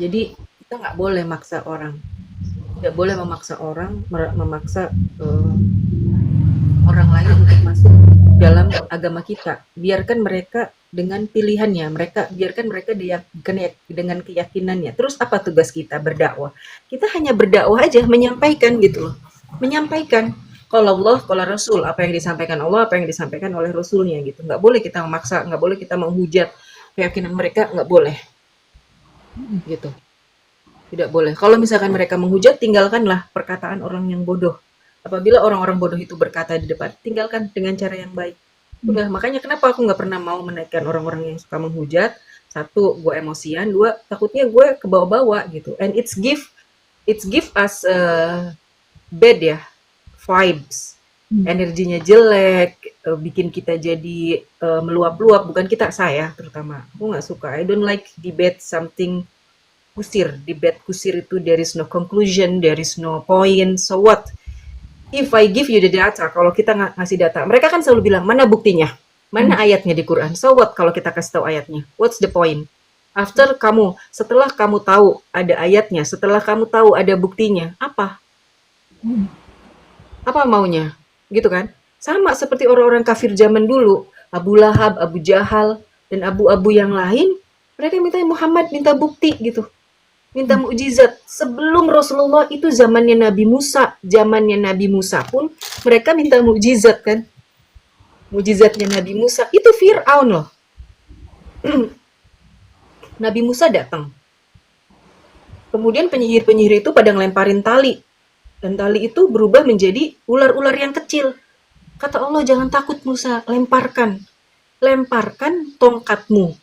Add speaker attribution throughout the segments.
Speaker 1: Jadi kita nggak boleh maksa orang, tidak boleh memaksa orang, memaksa orang lain untuk masuk dalam agama kita. Biarkan mereka dengan pilihannya, biarkan mereka dengan keyakinannya. Terus apa tugas kita berdakwah? Kita hanya berdakwah aja, menyampaikan gitu loh. Menyampaikan kalau Allah, kalau Rasul, apa yang disampaikan Allah, apa yang disampaikan oleh Rasulnya gitu. Nggak boleh kita memaksa, nggak boleh kita menghujat keyakinan mereka, nggak boleh gitu. Tidak boleh. Kalau misalkan mereka menghujat, tinggalkanlah perkataan orang yang bodoh. Apabila orang-orang bodoh itu berkata di depan, tinggalkan dengan cara yang baik. Udah, makanya kenapa aku nggak pernah mau menaikkan orang-orang yang suka menghujat. Satu, gue emosian. Dua, takutnya gue kebawa-bawa gitu. And it's give us bad ya, vibes. Energinya jelek, bikin kita jadi meluap-luap. Bukan kita, saya terutama. Aku nggak suka. I don't like debate something kusir. Debat kusir itu there is no conclusion, there is no point. So what? If I give you the data, kalau kita ngasih data, mereka kan selalu bilang, mana buktinya? Mana ayatnya di Quran? So what kalau kita kasih tahu ayatnya? What's the point? Setelah kamu tahu ada ayatnya, setelah kamu tahu ada buktinya, apa? Apa maunya? Gitu kan? Sama seperti orang-orang kafir zaman dulu, Abu Lahab, Abu Jahal, dan abu-abu yang lain, mereka minta Muhammad minta bukti gitu. Minta mukjizat. Sebelum Rasulullah itu zamannya Nabi Musa pun mereka minta mukjizat kan. Mukjizatnya Nabi Musa itu Fir'aun loh. Nabi Musa datang. Kemudian penyihir-penyihir itu pada ngelemparin tali. Dan tali itu berubah menjadi ular-ular yang kecil. Kata Allah, jangan takut Musa, lemparkan. Lemparkan tongkatmu.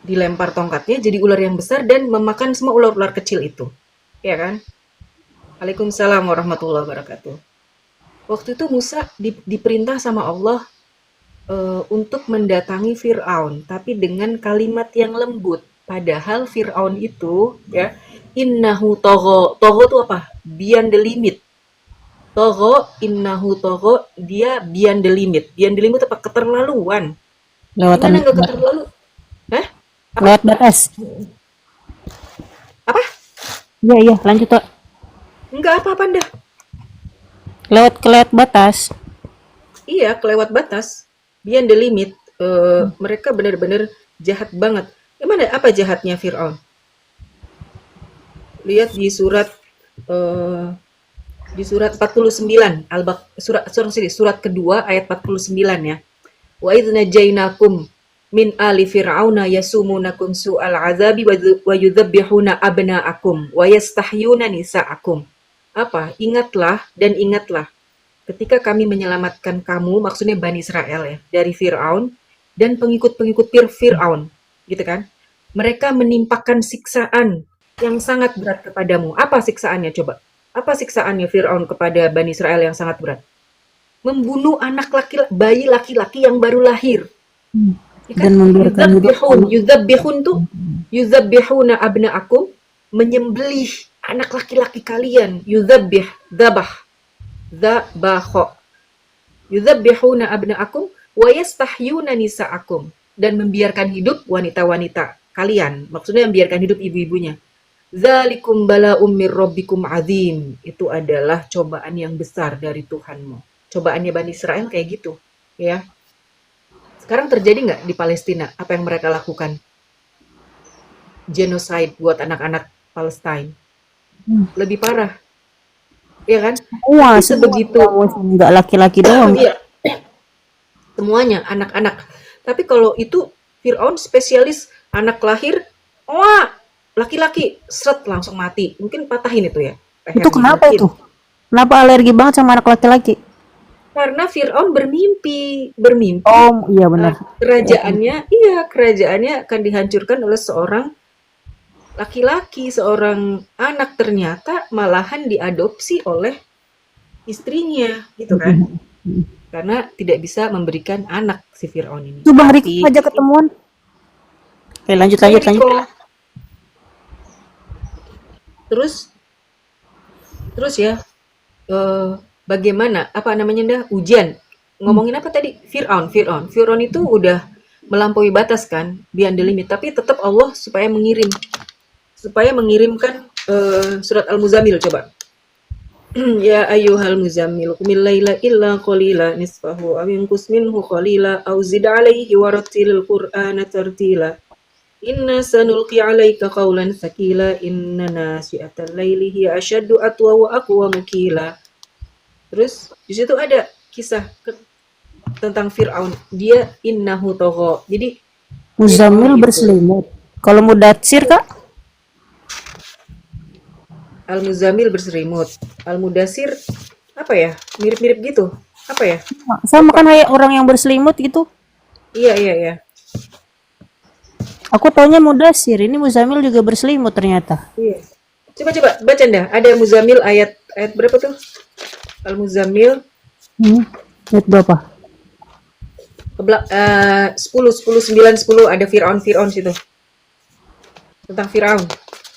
Speaker 1: Dilempar tongkatnya jadi ular yang besar dan memakan semua ular-ular kecil itu. Ya kan? Waalaikumsalam warahmatullahi wabarakatuh. Waktu itu Musa diperintah sama Allah untuk mendatangi Fir'aun, tapi dengan kalimat yang lembut. Padahal Fir'aun itu, ya, innahu togho. Togho itu apa? Beyond the limit. Togho, innahu togho, dia beyond the limit. Beyond the limit apa? Keterlaluan.
Speaker 2: Lewatan
Speaker 1: Gimana nggak keterlaluan? Hah? Apa?
Speaker 2: lewat batas.
Speaker 1: Apa?
Speaker 2: Iya iya, lanjut Tok.
Speaker 1: Enggak apa-apa dah.
Speaker 2: Lewat batas.
Speaker 1: Iya, kelewat batas. Beyond the limit. Mereka benar-benar jahat banget. Gimana? Apa jahatnya Fir'aun? Lihat eh, di surat 49 surat kedua ayat 49 ya. Wa idz najainakum min ali fir'auna yasumunakum su'al azabi wa yudzabbihuna abna'akum wa yastahyuna nisa'akum. Apa? Ingatlah dan ingatlah ketika kami menyelamatkan kamu, maksudnya Bani Israel ya, dari Fir'aun dan pengikut-pengikut Fir'aun, gitu kan? Mereka menimpakan siksaan yang sangat berat kepadamu. Apa siksaannya coba? Apa siksaannya Fir'aun kepada Bani Israel yang sangat berat? Membunuh anak bayi laki-laki yang baru lahir. Ya kan?
Speaker 2: Dan membiarkan hidup
Speaker 1: Yuzabbihuna abna'akum, menyembelih anak laki-laki kalian. Zabaho. Yuzabbihuna abna'akum wa yastahyuna nisa'akum, dan membiarkan hidup wanita-wanita kalian. Maksudnya membiarkan hidup ibu-ibunya. Zalikum bala'um mir rabbikum azim. Itu adalah cobaan yang besar dari Tuhanmu. Cobaannya Bani Israel kayak gitu, ya. Sekarang terjadi nggak di Palestina apa yang mereka lakukan? Genocide buat anak-anak Palestine. Lebih parah, ya kan?
Speaker 2: Wah,
Speaker 1: Tapi sebegitu,
Speaker 2: nggak laki-laki doang.
Speaker 1: ya, semuanya anak-anak. Tapi kalau itu Fir'aun spesialis anak lahir, wah, laki-laki, seret langsung mati. Mungkin patahin itu ya.
Speaker 2: Itu kenapa
Speaker 1: mungkin.
Speaker 2: itu? Kenapa alergi banget sama anak laki-laki?
Speaker 1: Karena Fir'aun bermimpi.
Speaker 2: Oh, iya benar.
Speaker 1: Kerajaannya akan dihancurkan oleh seorang laki-laki, seorang anak, ternyata malahan diadopsi oleh istrinya, gitu kan? Karena tidak bisa memberikan anak si Fir'aun ini.
Speaker 2: Itu Bang Riko aja ketemuan. Oke, lanjut.
Speaker 1: Terus ya, bagaimana, apa namanya dah, ujian. Ngomongin apa tadi? Fir'aun itu udah melampaui batas kan, beyond the limit, tapi tetap Allah supaya mengirim supaya mengirimkan surat Al-Muzammil. Coba. Ya ayyuhal muzammil qumil laila illa qalila nisfahu aw inqus minhu qalila aw zid 'alaihi warattilil qur'ana tartila. Inna sanulqi 'alaika qawlan tsaqila inna nasyi'atal laili hiya asyaddu atwa wa aqwamu qila. Terus di situ ada kisah tentang Fir'aun. Dia innahu tagha. Jadi Fir'aun
Speaker 2: Muzammil
Speaker 1: itu
Speaker 2: berselimut. Kalau Mudatsir, Kak?
Speaker 1: Al-Muzammil berselimut. Al-Mudasir apa ya? Mirip-mirip gitu. Apa ya?
Speaker 2: Sama kan
Speaker 1: Lupa.
Speaker 2: kayak orang yang berselimut gitu.
Speaker 1: Iya, iya, iya.
Speaker 2: Aku taunya Mudatsir, ini Muzammil juga berselimut ternyata.
Speaker 1: Iya. Coba-coba baca dah. Ada Muzammil ayat ayat berapa tuh? Al-Muzammil
Speaker 2: Ayat berapa?
Speaker 1: 10, 10, 9, 10 ada Fir'aun situ. Tentang Fir'aun.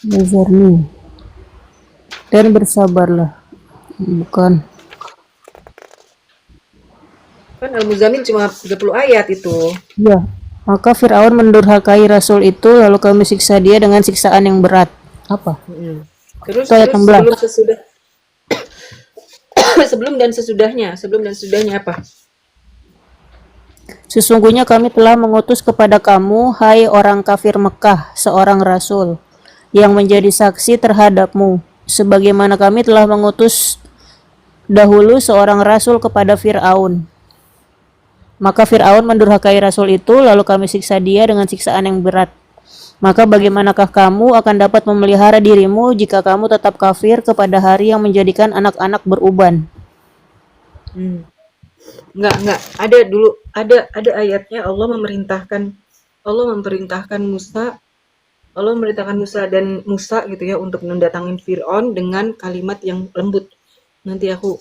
Speaker 2: Nazarni. Dan bersabarlah. Bukan.
Speaker 1: Kan Al-Muzammil cuma 30 ayat itu.
Speaker 2: Iya. Maka Fir'aun mendurhakai Rasul itu, lalu kami siksa dia dengan siksaan yang berat. Apa?
Speaker 1: Terus
Speaker 2: Itu ayat
Speaker 1: sebelum
Speaker 2: 16.
Speaker 1: sesudah sebelum dan sesudahnya apa?
Speaker 2: Sesungguhnya kami telah mengutus kepada kamu, hai orang kafir Mekah, seorang Rasul, yang menjadi saksi terhadapmu. Sebagaimana kami telah mengutus dahulu seorang Rasul kepada Fir'aun. Maka Fir'aun mendurhakai Rasul itu, lalu kami siksa dia dengan siksaan yang berat. Maka bagaimanakah kamu akan dapat memelihara dirimu jika kamu tetap kafir kepada hari yang menjadikan anak-anak beruban?
Speaker 1: Enggak. Ada ayatnya Allah memerintahkan Musa gitu ya untuk mendatangin Fir'aun dengan kalimat yang lembut. Nanti aku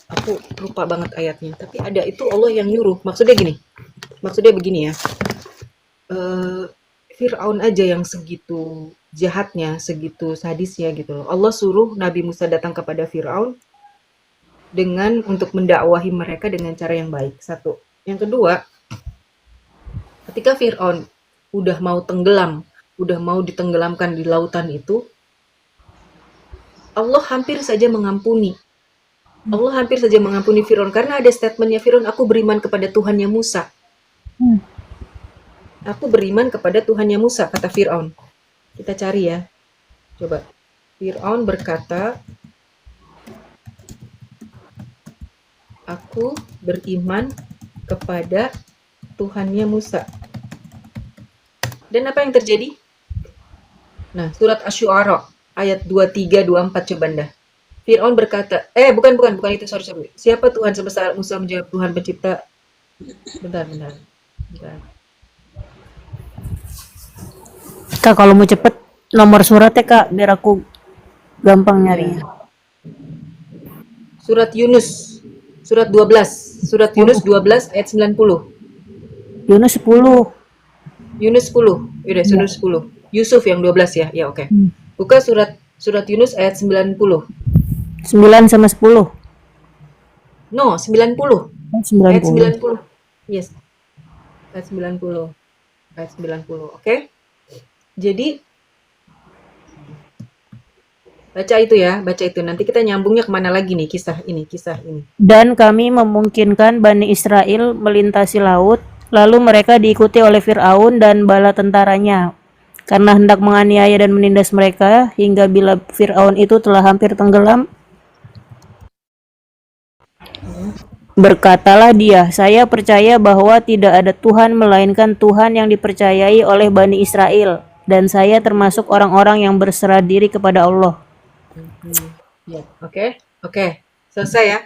Speaker 1: lupa banget ayatnya. Tapi ada itu Allah yang nyuruh. Maksudnya begini ya. Fir'aun aja yang segitu jahatnya, segitu sadisnya gitu loh. Allah suruh Nabi Musa datang kepada Fir'aun dengan untuk mendakwahi mereka dengan cara yang baik. Satu. Yang kedua, ketika Fir'aun udah mau tenggelam, udah mau ditenggelamkan di lautan itu, Allah hampir saja mengampuni. Allah hampir saja mengampuni Fir'aun karena ada statementnya Fir'aun, aku beriman kepada Tuhannya Musa. Aku beriman kepada Tuhannya Musa, kata Fir'aun. Kita cari ya. Coba. Fir'aun berkata, aku beriman kepada Tuhannya Musa. Dan apa yang terjadi? Nah, surat Asy-Syu'ara ayat 23 24 coba Anda. Fir'aun berkata, bukan itu, sorry. Siapa Tuhan sebesar Musa menjawab Tuhan pencipta. Bentar.
Speaker 2: Kak, kalau mau cepet, nomor suratnya Kak, biar aku gampang nyarinya.
Speaker 1: Surat Yunus, surat 12. Surat Yunus 12 ayat 90.
Speaker 2: Yunus 10.
Speaker 1: Yunus 10. Yaudah, Yunus 10. Yusuf yang 12 ya. Ya, oke. Buka surat Yunus ayat 90.
Speaker 2: 9 sama 10.
Speaker 1: No, 90.
Speaker 2: 90.
Speaker 1: Ayat 90. Yes. Ayat 90. Ayat 90. Oke. Jadi baca itu. Nanti kita nyambungnya kemana lagi nih kisah ini.
Speaker 2: Dan kami memungkinkan Bani Israel melintasi laut, lalu mereka diikuti oleh Fir'aun dan bala tentaranya, karena hendak menganiaya dan menindas mereka, hingga bila Fir'aun itu telah hampir tenggelam, berkatalah dia, saya percaya bahwa tidak ada Tuhan melainkan Tuhan yang dipercayai oleh Bani Israel, dan saya termasuk orang-orang yang berserah diri kepada Allah.
Speaker 1: Oke. Selesai ya.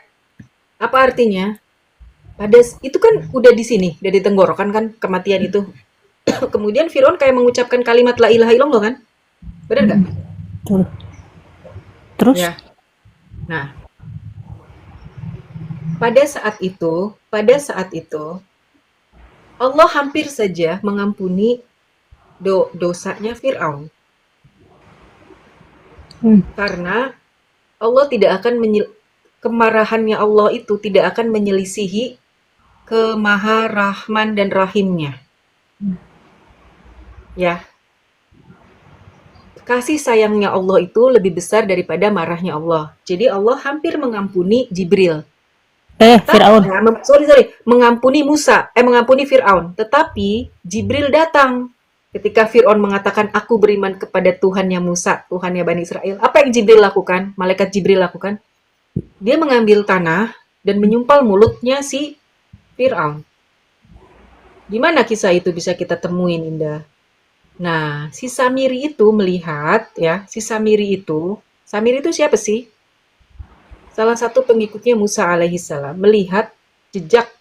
Speaker 1: Apa artinya? Itu kan udah di sini, udah di tenggorokan kan kematian itu. Kemudian Firaun kayak mengucapkan kalimat la ilaha illallah kan? Benar nggak?
Speaker 2: Terus?
Speaker 1: Ya. Nah, pada saat itu Allah hampir saja mengampuni dosanya Firaun. Karena Allah tidak akan kemarahannya Allah itu tidak akan menyelisihi kemaharahman dan rahimnya. Ya. kasih sayangnya Allah itu lebih besar daripada marahnya Allah. Jadi Allah hampir mengampuni Jibril.
Speaker 2: Firaun.
Speaker 1: Mengampuni Musa, mengampuni Fir'aun. Tetapi Jibril datang ketika Fir'aun mengatakan, aku beriman kepada Tuhannya Musa, Tuhannya Bani Israel. Apa yang Jibril lakukan? Malaikat Jibril lakukan? Dia mengambil tanah dan menyumpal mulutnya si Fir'aun. Di mana kisah itu bisa kita temuin, Indah? Nah, si Samiri itu melihat, ya, Samiri itu siapa sih? Salah satu pengikutnya Musa alaihissalam melihat jejak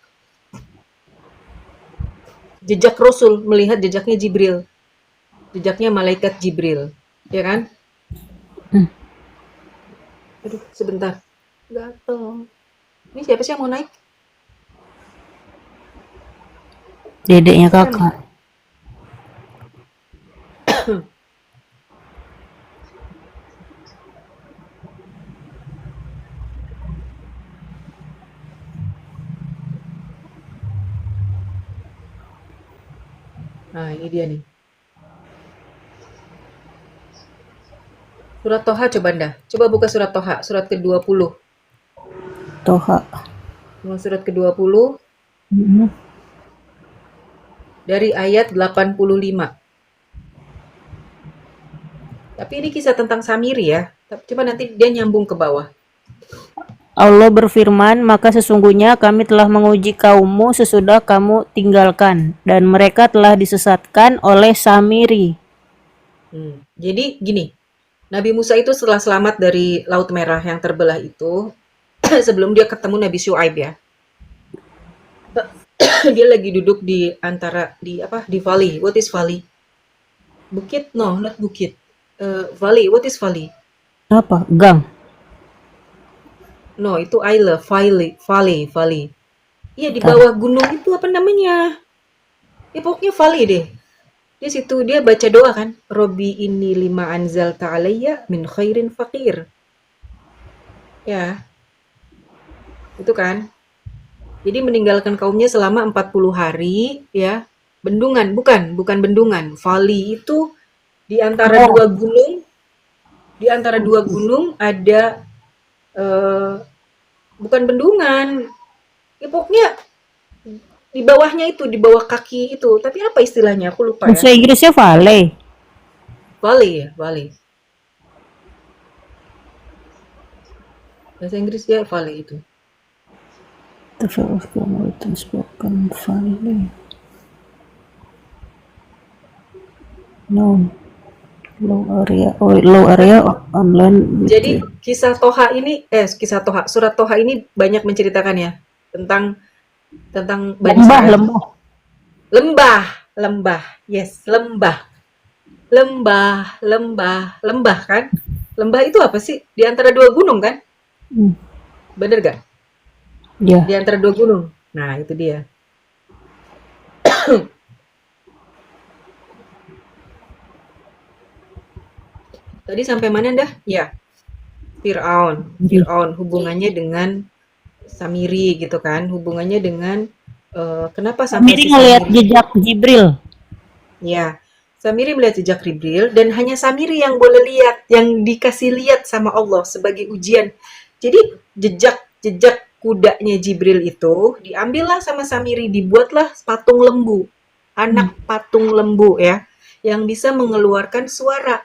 Speaker 1: jejak Rasul, melihat jejaknya Jibril, jejaknya malaikat Jibril, ya kan? Aduh, sebentar, gatel. Ini siapa sih yang mau naik?
Speaker 2: Dedeknya
Speaker 1: Siapa nih?
Speaker 2: kakak.
Speaker 1: Nah, ini dia nih. Surat Toha coba Anda. Coba buka surat Toha, surat ke-20.
Speaker 2: Toha.
Speaker 1: Surat ke-20 dari ayat 85. Tapi ini kisah tentang Samiri ya. Coba nanti dia nyambung ke bawah.
Speaker 2: Allah berfirman, maka sesungguhnya kami telah menguji kaummu sesudah kamu tinggalkan, dan mereka telah disesatkan oleh Samiri.
Speaker 1: Jadi gini, Nabi Musa itu setelah selamat dari Laut Merah yang terbelah itu, sebelum dia ketemu Nabi Syuaib ya, dia lagi duduk di antara di valley. What is valley? Bukit? No, not bukit. Valley. What is valley?
Speaker 2: Apa? Gang.
Speaker 1: No, itu island. Valley. Iya, di bawah gunung itu apa namanya? Ya pokoknya valley deh. Di situ dia baca doa kan, Robi ini lima anzal ta'alayya min khairin fakir. Ya, itu kan. Jadi meninggalkan kaumnya selama 40 hari ya. Bendungan, bukan bendungan. Valley itu di antara dua gunung. Di antara dua gunung ada bukan bendungan. Ya pokoknya di bawahnya itu, di bawah kaki itu. Tapi apa istilahnya? Aku lupa ya.
Speaker 2: Bahasa Inggrisnya valley.
Speaker 1: Valley ya, valley. Bahasa Inggris ya valley itu.
Speaker 2: The fear of God written spoken valley. No. Low area on land.
Speaker 1: Jadi kisah Toha, surat Toha ini banyak menceritakan ya tentang Bani Israel. Lembah. Yes, lembah kan? Lembah itu apa sih? Di antara dua gunung kan? Bener gak?
Speaker 2: Ya.
Speaker 1: Di antara dua gunung. Nah, itu dia. Tadi sampai mana dah? Ya. Fir'aun hubungannya dengan Samiri gitu kan? Hubungannya dengan kenapa sampai
Speaker 2: Samiri ngelihat jejak Jibril.
Speaker 1: Ya. Samiri melihat jejak Jibril dan hanya Samiri yang boleh lihat, yang dikasih lihat sama Allah sebagai ujian. Jadi jejak kudanya Jibril itu diambillah sama Samiri, dibuatlah patung lembu, anak patung lembu ya, yang bisa mengeluarkan suara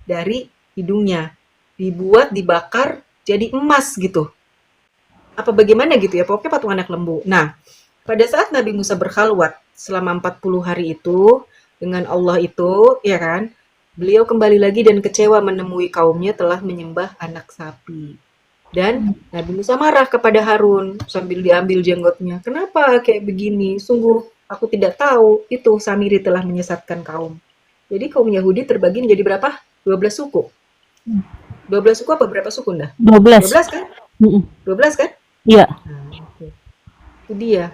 Speaker 1: dari hidungnya. Dibuat, dibakar, jadi emas gitu. Apa bagaimana gitu ya, pokoknya patung anak lembu. Nah, pada saat Nabi Musa berkhalwat selama 40 hari itu, dengan Allah itu, ya kan, beliau kembali lagi dan kecewa menemui kaumnya telah menyembah anak sapi. Dan Nabi Musa marah kepada Harun sambil diambil jenggotnya. Kenapa kayak begini? Sungguh aku tidak tahu itu Samiri telah menyesatkan kaum. Jadi kaum Yahudi terbagi menjadi berapa? 12 suku. 12 suku apa berapa suku dah?
Speaker 2: 12
Speaker 1: kan? 12 kan?
Speaker 2: Iya.
Speaker 1: Nah, okay. Itu dia.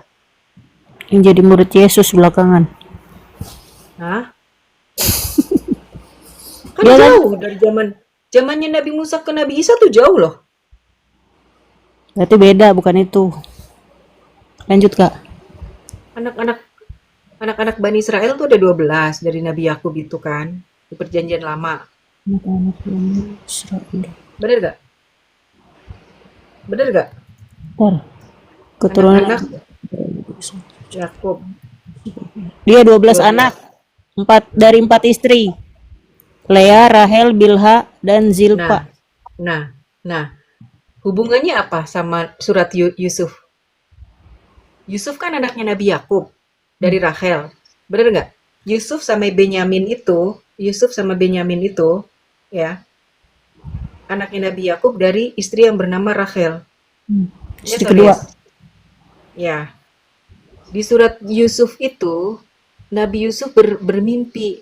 Speaker 2: Yang jadi murid Yesus belakangan.
Speaker 1: Hah? Kan ya, jauh dari zamannya Nabi Musa ke Nabi Isa tuh jauh loh.
Speaker 2: Berarti beda, bukan itu. Lanjut, Kak.
Speaker 1: Anak-anak Bani Israel tuh ada 12 dari Nabi Yakub itu kan, di perjanjian lama.
Speaker 2: Anak-anak Bani Israel.
Speaker 1: Bener gak? Bener gak?
Speaker 2: Ntar, keturunan
Speaker 1: Anak-anak Yakub
Speaker 2: dia 12
Speaker 1: 12.
Speaker 2: anak, 4 dari 4 istri. Lea, Rahel, Bilha, dan
Speaker 1: Nah,
Speaker 2: Zilpa.
Speaker 1: nah, nah. Hubungannya apa sama surat Yusuf? Yusuf kan anaknya Nabi Yakub dari Rahel. Bener nggak? Yusuf sama Benyamin itu, ya, anaknya Nabi Yakub dari istri yang bernama Rahel. Ya,
Speaker 2: Istri kedua.
Speaker 1: Soles. Ya, di surat Yusuf itu, Nabi Yusuf bermimpi,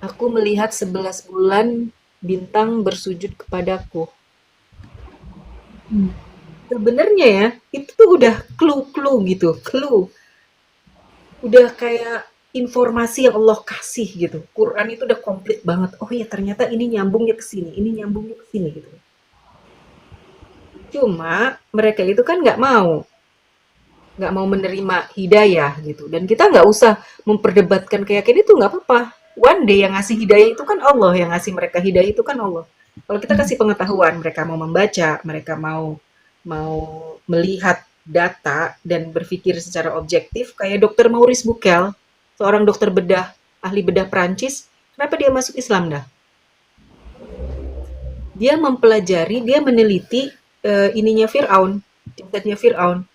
Speaker 1: aku melihat 11 bulan bintang bersujud kepadaku. Sebenarnya ya, itu tuh udah clue-clue gitu, clue. Udah kayak informasi yang Allah kasih gitu. Quran itu udah komplit banget. Oh ya, ternyata ini nyambungnya ke sini, ini nyambungnya ke sini gitu. Cuma mereka itu kan nggak mau menerima hidayah gitu. Dan kita nggak usah memperdebatkan keyakinan itu nggak apa-apa. One day yang ngasih hidayah itu kan Allah, yang ngasih mereka hidayah itu kan Allah. Kalau kita kasih pengetahuan, mereka mau membaca, mereka mau mau melihat data dan berpikir secara objektif, kayak Dokter Maurice Bucaille, seorang dokter bedah, ahli bedah Prancis, kenapa dia masuk Islam dah? Dia mempelajari, dia meneliti ininya Fir'aun, jasadnya Fir'aun,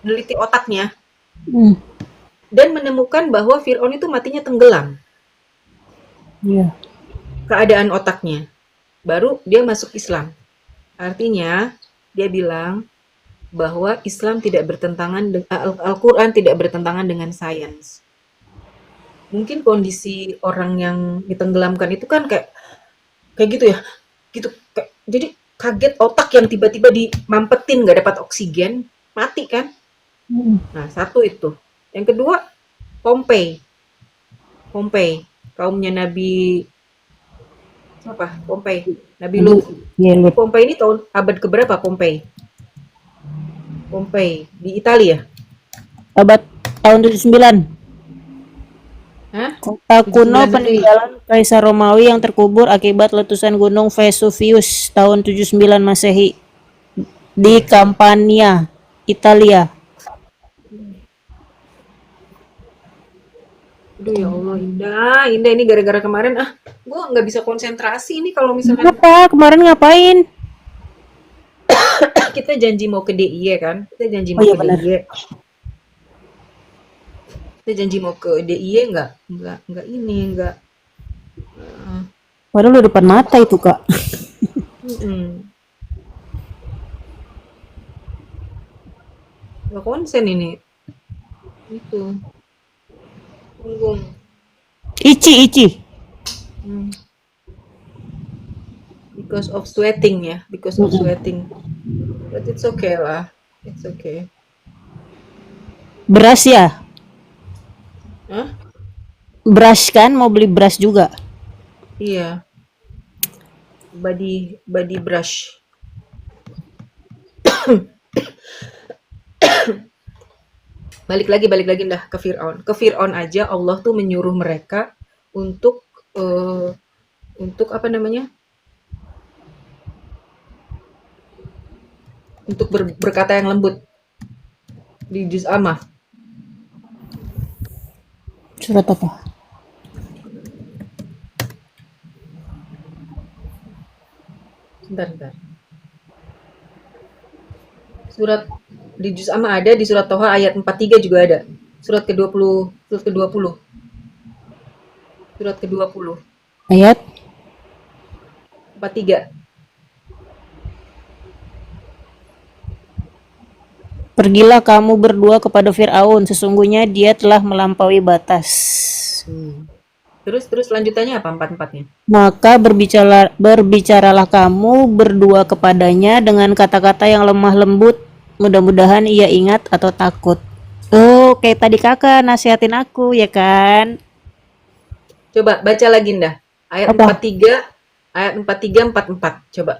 Speaker 1: meneliti otaknya,
Speaker 2: Hmm,
Speaker 1: dan menemukan bahwa Fir'aun itu matinya tenggelam,
Speaker 2: iya.
Speaker 1: keadaan otaknya. Baru dia masuk Islam. Artinya, dia bilang bahwa Islam tidak bertentangan, Al-Quran tidak bertentangan dengan sains. Mungkin kondisi orang yang ditenggelamkan itu kan kayak kayak gitu ya, gitu. Jadi kaget, otak yang tiba-tiba dimampetin, nggak dapat oksigen, mati kan.
Speaker 2: Hmm.
Speaker 1: Nah, satu itu. Yang kedua, Pompei. Pompei, kaumnya Nabi siapa? Pompei, Nabi
Speaker 2: Aduh,
Speaker 1: Lut.
Speaker 2: iya,
Speaker 1: Ini
Speaker 2: Lut.
Speaker 1: Pompei ini tahun abad keberapa Pompei? Pompei di Italia.
Speaker 2: Abad tahun 79.
Speaker 1: Hah?
Speaker 2: Kota kuno
Speaker 1: 79 Masehi.
Speaker 2: peninggalan Kaisar Romawi yang terkubur akibat letusan Gunung Vesuvius tahun 79 Masehi di Campania, Italia.
Speaker 1: Aduh ya Allah, Indah, Indah ini gara-gara kemarin gue nggak bisa konsentrasi ini kalau misalkan
Speaker 2: Kenapa? Kemarin ngapain?
Speaker 1: kita janji mau ke DIY kan, kita janji
Speaker 2: Oh
Speaker 1: mau
Speaker 2: iya
Speaker 1: ke
Speaker 2: benar.
Speaker 1: DIY, kita janji mau ke DIY nggak ini nggak,
Speaker 2: Padahal udah depan mata itu, Kak.
Speaker 1: mm-mm. Nggak konsen ini itu punggung.
Speaker 2: Ici, Ici.
Speaker 1: Hmm. Because of sweating ya, because of sweating, but it's okay lah, it's okay.
Speaker 2: Beras ya?
Speaker 1: Hah?
Speaker 2: Beras kan? Mau beli beras juga.
Speaker 1: Iya, body brush. Balik lagi dah ke Fir'aun. Ke Fir'aun aja Allah tuh menyuruh mereka untuk eh, untuk apa namanya? Untuk berkata yang lembut di juz Amah.
Speaker 2: Surat apa?
Speaker 1: Bentar. Surat di juz Amah ada, di surat Toha ayat 43 juga ada. Surat ke-20, surat ke-20. Surat ke-20,
Speaker 2: Ayat
Speaker 1: 43.
Speaker 2: Pergilah kamu berdua kepada Firaun, sesungguhnya dia telah melampaui batas.
Speaker 1: Terus lanjutannya apa 44-nya?
Speaker 2: Maka berbicaralah kamu berdua kepadanya dengan kata-kata yang lemah lembut, mudah-mudahan ia ingat atau takut. Oh, kayak tadi kakak nasihatin aku, ya kan?
Speaker 1: Coba baca lagi Ndah. Ayat
Speaker 2: Apa?
Speaker 1: 43, ayat 43 44. Coba.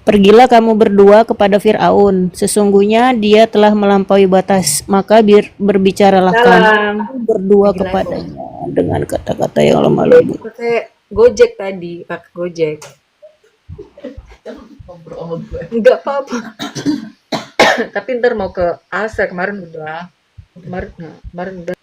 Speaker 2: Pergilah kamu berdua kepada Firaun, sesungguhnya dia telah melampaui batas. Maka berbicaralah
Speaker 1: Salam.
Speaker 2: kamu berdua
Speaker 1: Lagi level.
Speaker 2: kepadanya dengan kata-kata yang lemah lembut.
Speaker 1: Pakai Gojek tadi, pakai Gojek.
Speaker 3: Jangan ngobrol sama gue.
Speaker 1: Enggak apa-apa. Tapi ntar mau ke Alsa kemarin udah. Kemarin udah.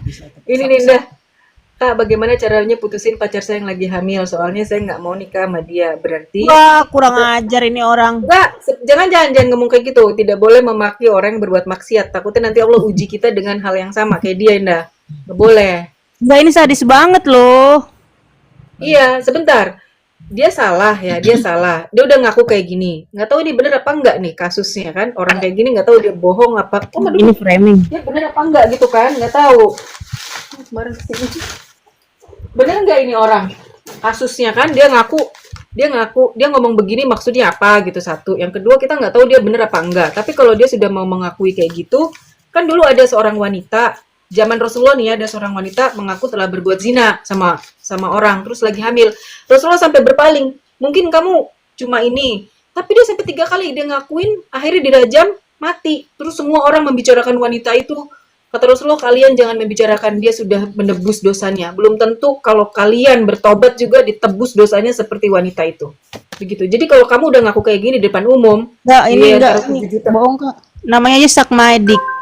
Speaker 3: Bisa
Speaker 1: Ini nih Indah. Kak, bagaimana caranya putusin pacar saya yang lagi hamil? Soalnya saya nggak mau nikah sama dia. Berarti
Speaker 2: Wah, kurang ajar ini orang.
Speaker 1: enggak, jangan ngomong kayak gitu. Tidak boleh memaki orang yang berbuat maksiat. Takutnya nanti Allah uji kita dengan hal yang sama kayak dia, Indah. Nggak boleh.
Speaker 2: Enggak, ini sadis banget loh.
Speaker 1: Iya, sebentar. Dia salah ya, dia salah. Dia udah ngaku kayak gini. Nggak tahu ini bener apa enggak nih kasusnya kan. Orang kayak gini nggak tahu dia bohong apa. Oh, aduh,
Speaker 2: Ini framing.
Speaker 1: dia bener apa enggak gitu kan. Nggak tahu. Kemarin kesini. Bener nggak ini orang? Kasusnya kan dia ngomong begini maksudnya apa gitu satu. Yang kedua kita nggak tahu dia bener apa enggak. Tapi kalau dia sudah mau mengakui kayak gitu, kan dulu ada seorang wanita zaman Rasulullah nih, ada seorang wanita mengaku telah berbuat zina sama orang terus lagi hamil. Rasulullah sampai berpaling, mungkin kamu cuma ini, tapi dia sampai 3 kali dia ngakuin, akhirnya dirajam mati. Terus semua orang membicarakan wanita itu. Kata Rasulullah, kalian jangan membicarakan dia sudah menebus dosanya. Belum tentu kalau kalian bertobat juga ditebus dosanya seperti wanita itu. Begitu. Jadi kalau kamu udah ngaku kayak gini di depan umum,
Speaker 2: Enggak, ini
Speaker 1: dia
Speaker 2: enggak,
Speaker 1: taruh
Speaker 2: ini
Speaker 1: 7 juta.
Speaker 2: bohong Kak. Namanya aja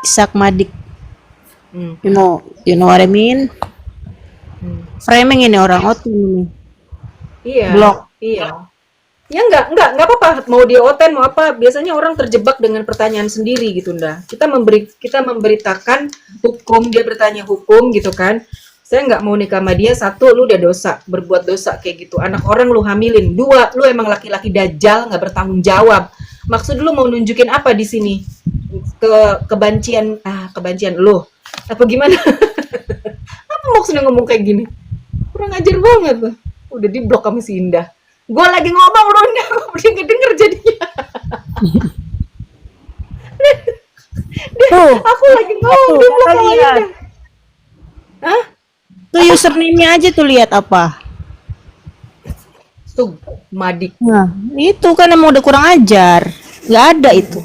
Speaker 2: sakmadik.
Speaker 1: Hmm.
Speaker 2: You know what I mean? Framing ini orang otin ini.
Speaker 1: Iya.
Speaker 2: Blok.
Speaker 1: Iya. Ya enggak apa-apa. Mau dia oten mau apa? Biasanya orang terjebak dengan pertanyaan sendiri gitu, Nda. Kita memberitakan hukum, dia bertanya hukum gitu kan. Saya nggak mau nikah sama dia, 1, lu udah dosa, berbuat dosa kayak gitu. Anak orang lu hamilin. 2, lu emang laki-laki dajjal, nggak bertanggung jawab. Maksud lu mau nunjukin apa di sini? Kebencian lu. Apa gimana? Apa maksudnya ngomong kayak gini? Kurang ajar banget loh. Udah diblok sama si Indah. Gue lagi ngomong lu Indah, dia ngedenger jadinya.
Speaker 2: Tuh,
Speaker 1: Aku lagi ngomong,
Speaker 2: tuh,
Speaker 1: diblok
Speaker 2: Kakak
Speaker 1: sama
Speaker 2: lihat.
Speaker 1: Indah. Hah?
Speaker 2: Tuh username-nya aja tuh lihat apa.
Speaker 1: Madik.
Speaker 2: Nah, itu kan emang udah kurang ajar. Nggak ada itu.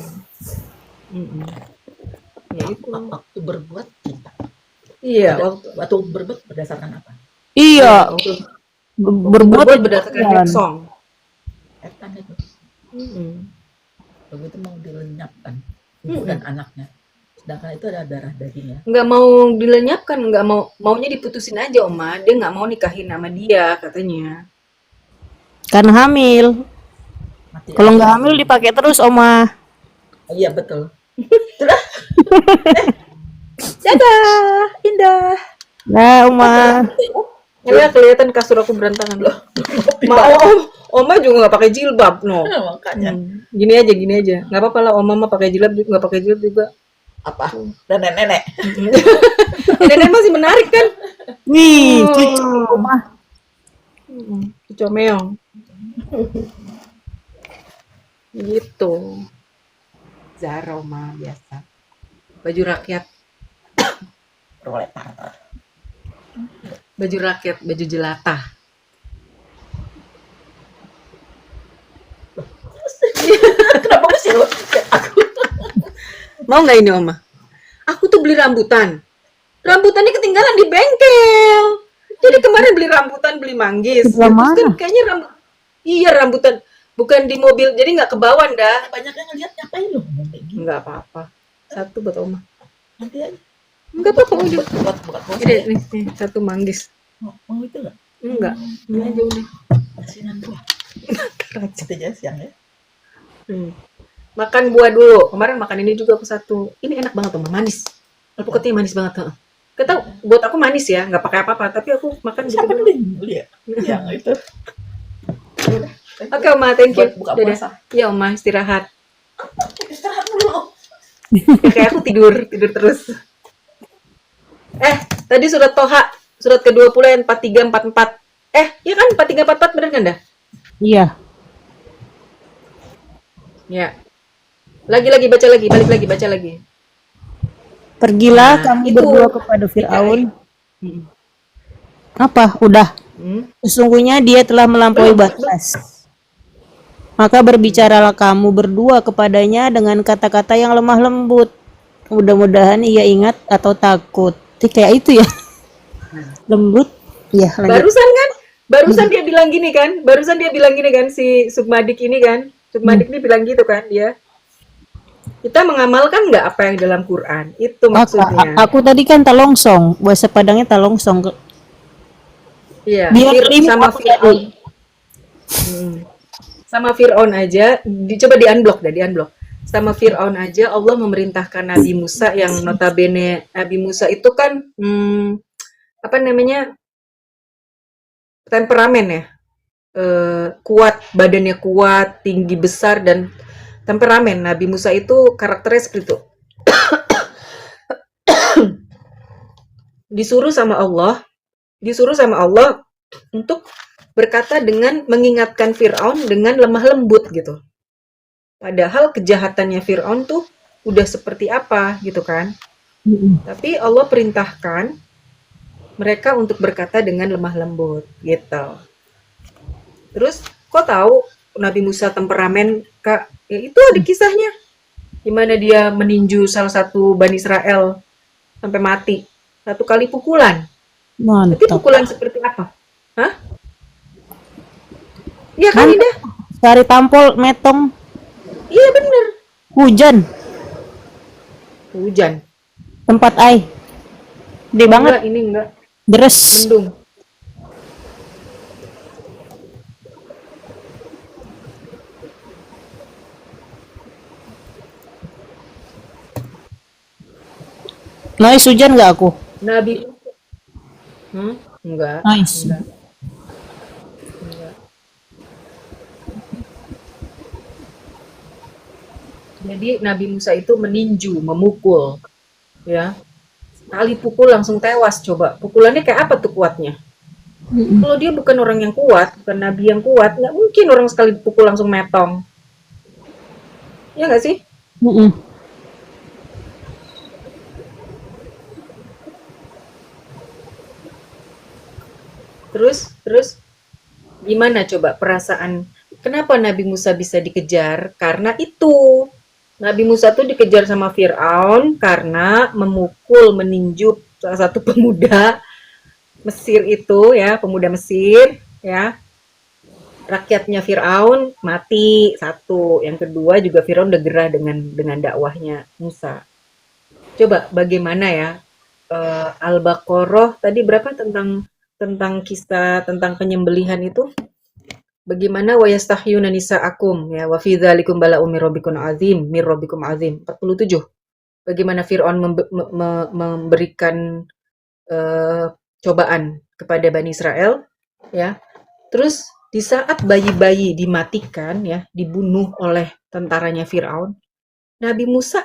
Speaker 1: Ya itu.
Speaker 3: Waktu berbuat kita.
Speaker 1: Iya,
Speaker 3: Waktu berbuat berdasarkan apa?
Speaker 2: Iya,
Speaker 1: waktu
Speaker 2: berbuat
Speaker 1: berbuat
Speaker 2: itu
Speaker 1: berdasarkan
Speaker 2: jalan.
Speaker 1: rap song.
Speaker 3: Etan itu.
Speaker 1: Mm-mm.
Speaker 3: Begitu mau dilenyapkan ibu dan anaknya. Sedangkan itu ada darah dagingnya.
Speaker 1: Nggak mau dilenyapkan, nggak maunya diputusin aja Oma. Dia nggak mau nikahin sama dia katanya.
Speaker 2: Karena hamil.
Speaker 3: Mati
Speaker 2: Kalau
Speaker 3: aja.
Speaker 2: nggak hamil dipakai terus, Oma.
Speaker 3: Oh, iya betul.
Speaker 1: Dadah, Indah.
Speaker 2: Nah, Oma.
Speaker 1: Ya kelihatan kasur aku berantakan loh. Oma juga nggak pakai jilbab, no.
Speaker 3: Makanya
Speaker 1: Gini aja. Nggak apa-apa lah, Oma mah pakai jilbab juga, nggak pakai jilbab juga.
Speaker 3: apa? Nenek-nenek.
Speaker 1: Nenek masih menarik kan?
Speaker 2: Wih, cucu Oma.
Speaker 1: Comeong. Gitu. Zara Oma biasa. Baju rakyat,
Speaker 3: Proletar.
Speaker 1: baju jelatah.
Speaker 3: Kenapa sih lo? Aku
Speaker 1: Mau nggak ini Oma? Aku tuh beli rambutan. Rambutannya ketinggalan di bengkel. Jadi kemarin beli rambutan, beli manggis.
Speaker 2: Sebelah
Speaker 1: Terus kan
Speaker 2: mana?
Speaker 1: kayaknya iya rambutan. Bukan di mobil, jadi nggak kebawan dah.
Speaker 3: banyak yang ngeliat ngapain lo ngomong kayak gini?
Speaker 1: Nggak apa-apa. 1 buat Oma.
Speaker 3: Nanti aja.
Speaker 1: Nggak apa-apa udah.
Speaker 3: Buat puasa
Speaker 1: Ini
Speaker 3: ya.
Speaker 1: nih, 1 manggis.
Speaker 3: Mau itu nggak?
Speaker 1: Enggak. Ini aja udah.
Speaker 3: Asinan buah. Nanti aja siang ya.
Speaker 1: Makan buah dulu. Kemarin makan ini juga aku 1. Ini enak banget Oma, manis. Alpukatnya manis banget. Heeh. Kata buat aku manis ya, nggak pakai apa-apa, tapi aku makan gitu
Speaker 3: Siapa
Speaker 1: dulu.
Speaker 3: dulu yang yang itu? Udah, thank
Speaker 1: Oke
Speaker 3: you.
Speaker 1: Oma, thank you.
Speaker 3: Buat buka
Speaker 1: Dadah.
Speaker 3: puasa.
Speaker 1: Ya Oma, istirahat.
Speaker 3: Istirahat dulu.
Speaker 1: Ya, kayak aku tidur terus. Tadi surat Toha, surat ke-20 yang 4344. Iya kan 4344 bener kan dah?
Speaker 2: Iya.
Speaker 1: Ya. Lagi baca lagi, balik lagi baca lagi.
Speaker 2: Pergilah
Speaker 1: Nah,
Speaker 2: kamu
Speaker 1: itu
Speaker 2: berdua kepada
Speaker 1: tiga
Speaker 2: Firaun.
Speaker 1: Hmm.
Speaker 2: Apa? Udah.
Speaker 1: Hmm.
Speaker 2: Sesungguhnya dia telah melampaui
Speaker 1: Belum.
Speaker 2: batas. Maka berbicaralah kamu berdua kepadanya dengan kata-kata yang lemah lembut. Mudah-mudahan ia ingat atau takut. Kayak itu ya. Lembut. Ya, lanjut.
Speaker 1: Barusan dia bilang gini kan? Barusan dia bilang gini kan si Sukmadik ini kan? Sukmadik ini bilang gitu kan dia. Kita mengamalkan nggak apa yang dalam Quran? Itu maksudnya.
Speaker 2: Aku tadi kan talongsong. Bahasa Padangnya talongsong.
Speaker 1: Iya,
Speaker 2: Biar
Speaker 1: sama Fir'aun. Sama Fir'aun aja, coba di-unblock dah, di-unblock. Sama Fir'aun aja Allah memerintahkan Nabi Musa yang notabene Nabi Musa itu kan apa namanya? Temperamen ya. Kuat, badannya kuat, tinggi besar dan temperamen. Nabi Musa itu karakternya seperti itu. Disuruh sama Allah untuk berkata dengan mengingatkan Fir'aun dengan lemah lembut gitu. Padahal kejahatannya Fir'aun tuh udah seperti apa gitu kan. Tapi Allah perintahkan mereka untuk berkata dengan lemah lembut gitu. Terus kok tahu Nabi Musa temperamen, Kak? Ya itu ada kisahnya. Gimana dia meninju salah satu Bani Israel sampai mati. 1 kali pukulan. Tapi
Speaker 2: Mantap.
Speaker 1: pukulan seperti apa? Hah? Iya kan Indah?
Speaker 2: Cari tampol, metong,
Speaker 1: Iya bener.
Speaker 2: hujan, tempat air. Gede banget,
Speaker 1: Enggak, ini enggak.
Speaker 2: deres.
Speaker 1: Mendung.
Speaker 2: Nice, hujan nggak aku?
Speaker 1: Nabi Enggak.
Speaker 2: Nice.
Speaker 1: Enggak. Jadi Nabi Musa itu meninju, memukul, ya. Kali pukul langsung tewas coba. Pukulannya kayak apa tuh kuatnya? Kalau dia bukan orang yang kuat, bukan Nabi yang kuat, nggak mungkin orang sekali pukul langsung metong. Ya nggak sih? Terus gimana coba perasaan? Kenapa Nabi Musa bisa dikejar? Karena itu Nabi Musa tuh dikejar sama Fir'aun karena memukul, meninju salah satu pemuda Mesir itu ya, pemuda Mesir ya. Rakyatnya Fir'aun mati satu. Yang kedua juga Fir'aun udah gerah dengan dakwahnya Musa. Coba bagaimana ya Al-Baqarah tadi berapa tentang kisah tentang penyembelihan itu? Bagaimana wa yastahyuna nisa'akum ya wa fi dzalikum bala'um mir rabbikum azim 47. Bagaimana Firaun memberikan cobaan kepada Bani Israel ya. Terus di saat bayi-bayi dimatikan ya, dibunuh oleh tentaranya Firaun,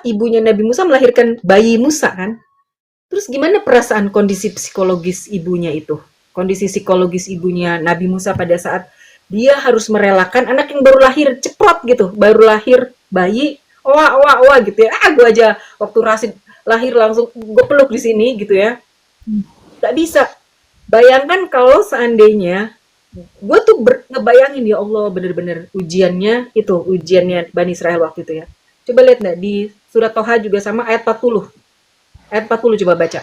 Speaker 1: ibunya Nabi Musa melahirkan bayi Musa kan. Terus gimana perasaan kondisi psikologis ibunya itu? Kondisi psikologis ibunya Nabi Musa pada saat dia harus merelakan anak yang baru lahir ceprot gitu, baru lahir bayi, wah gitu ya. Gue aja waktu Rasid lahir langsung gue peluk di sini gitu ya. Gak bisa. Bayangkan kalau seandainya gue tuh ngebayangin ya Allah bener-bener ujiannya Bani Israel waktu itu ya. Coba lihat nggak di surat Toha juga sama ayat 40. Ayat 40 coba baca.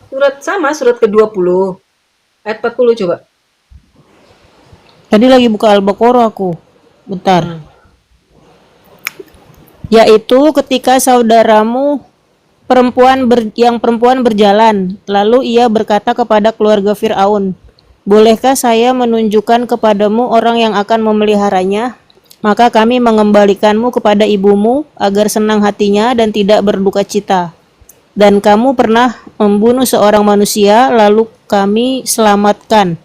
Speaker 1: Surat ke-20. Ayat 40 coba.
Speaker 2: Tadi lagi buka Al-Baqarah aku. Bentar. Yaitu ketika saudaramu yang perempuan berjalan, lalu ia berkata kepada keluarga Fir'aun, "Bolehkah saya menunjukkan kepadamu orang yang akan memeliharanya?" Maka kami mengembalikanmu kepada ibumu agar senang hatinya dan tidak berduka cita. Dan kamu pernah membunuh seorang manusia, Lalu kami selamatkan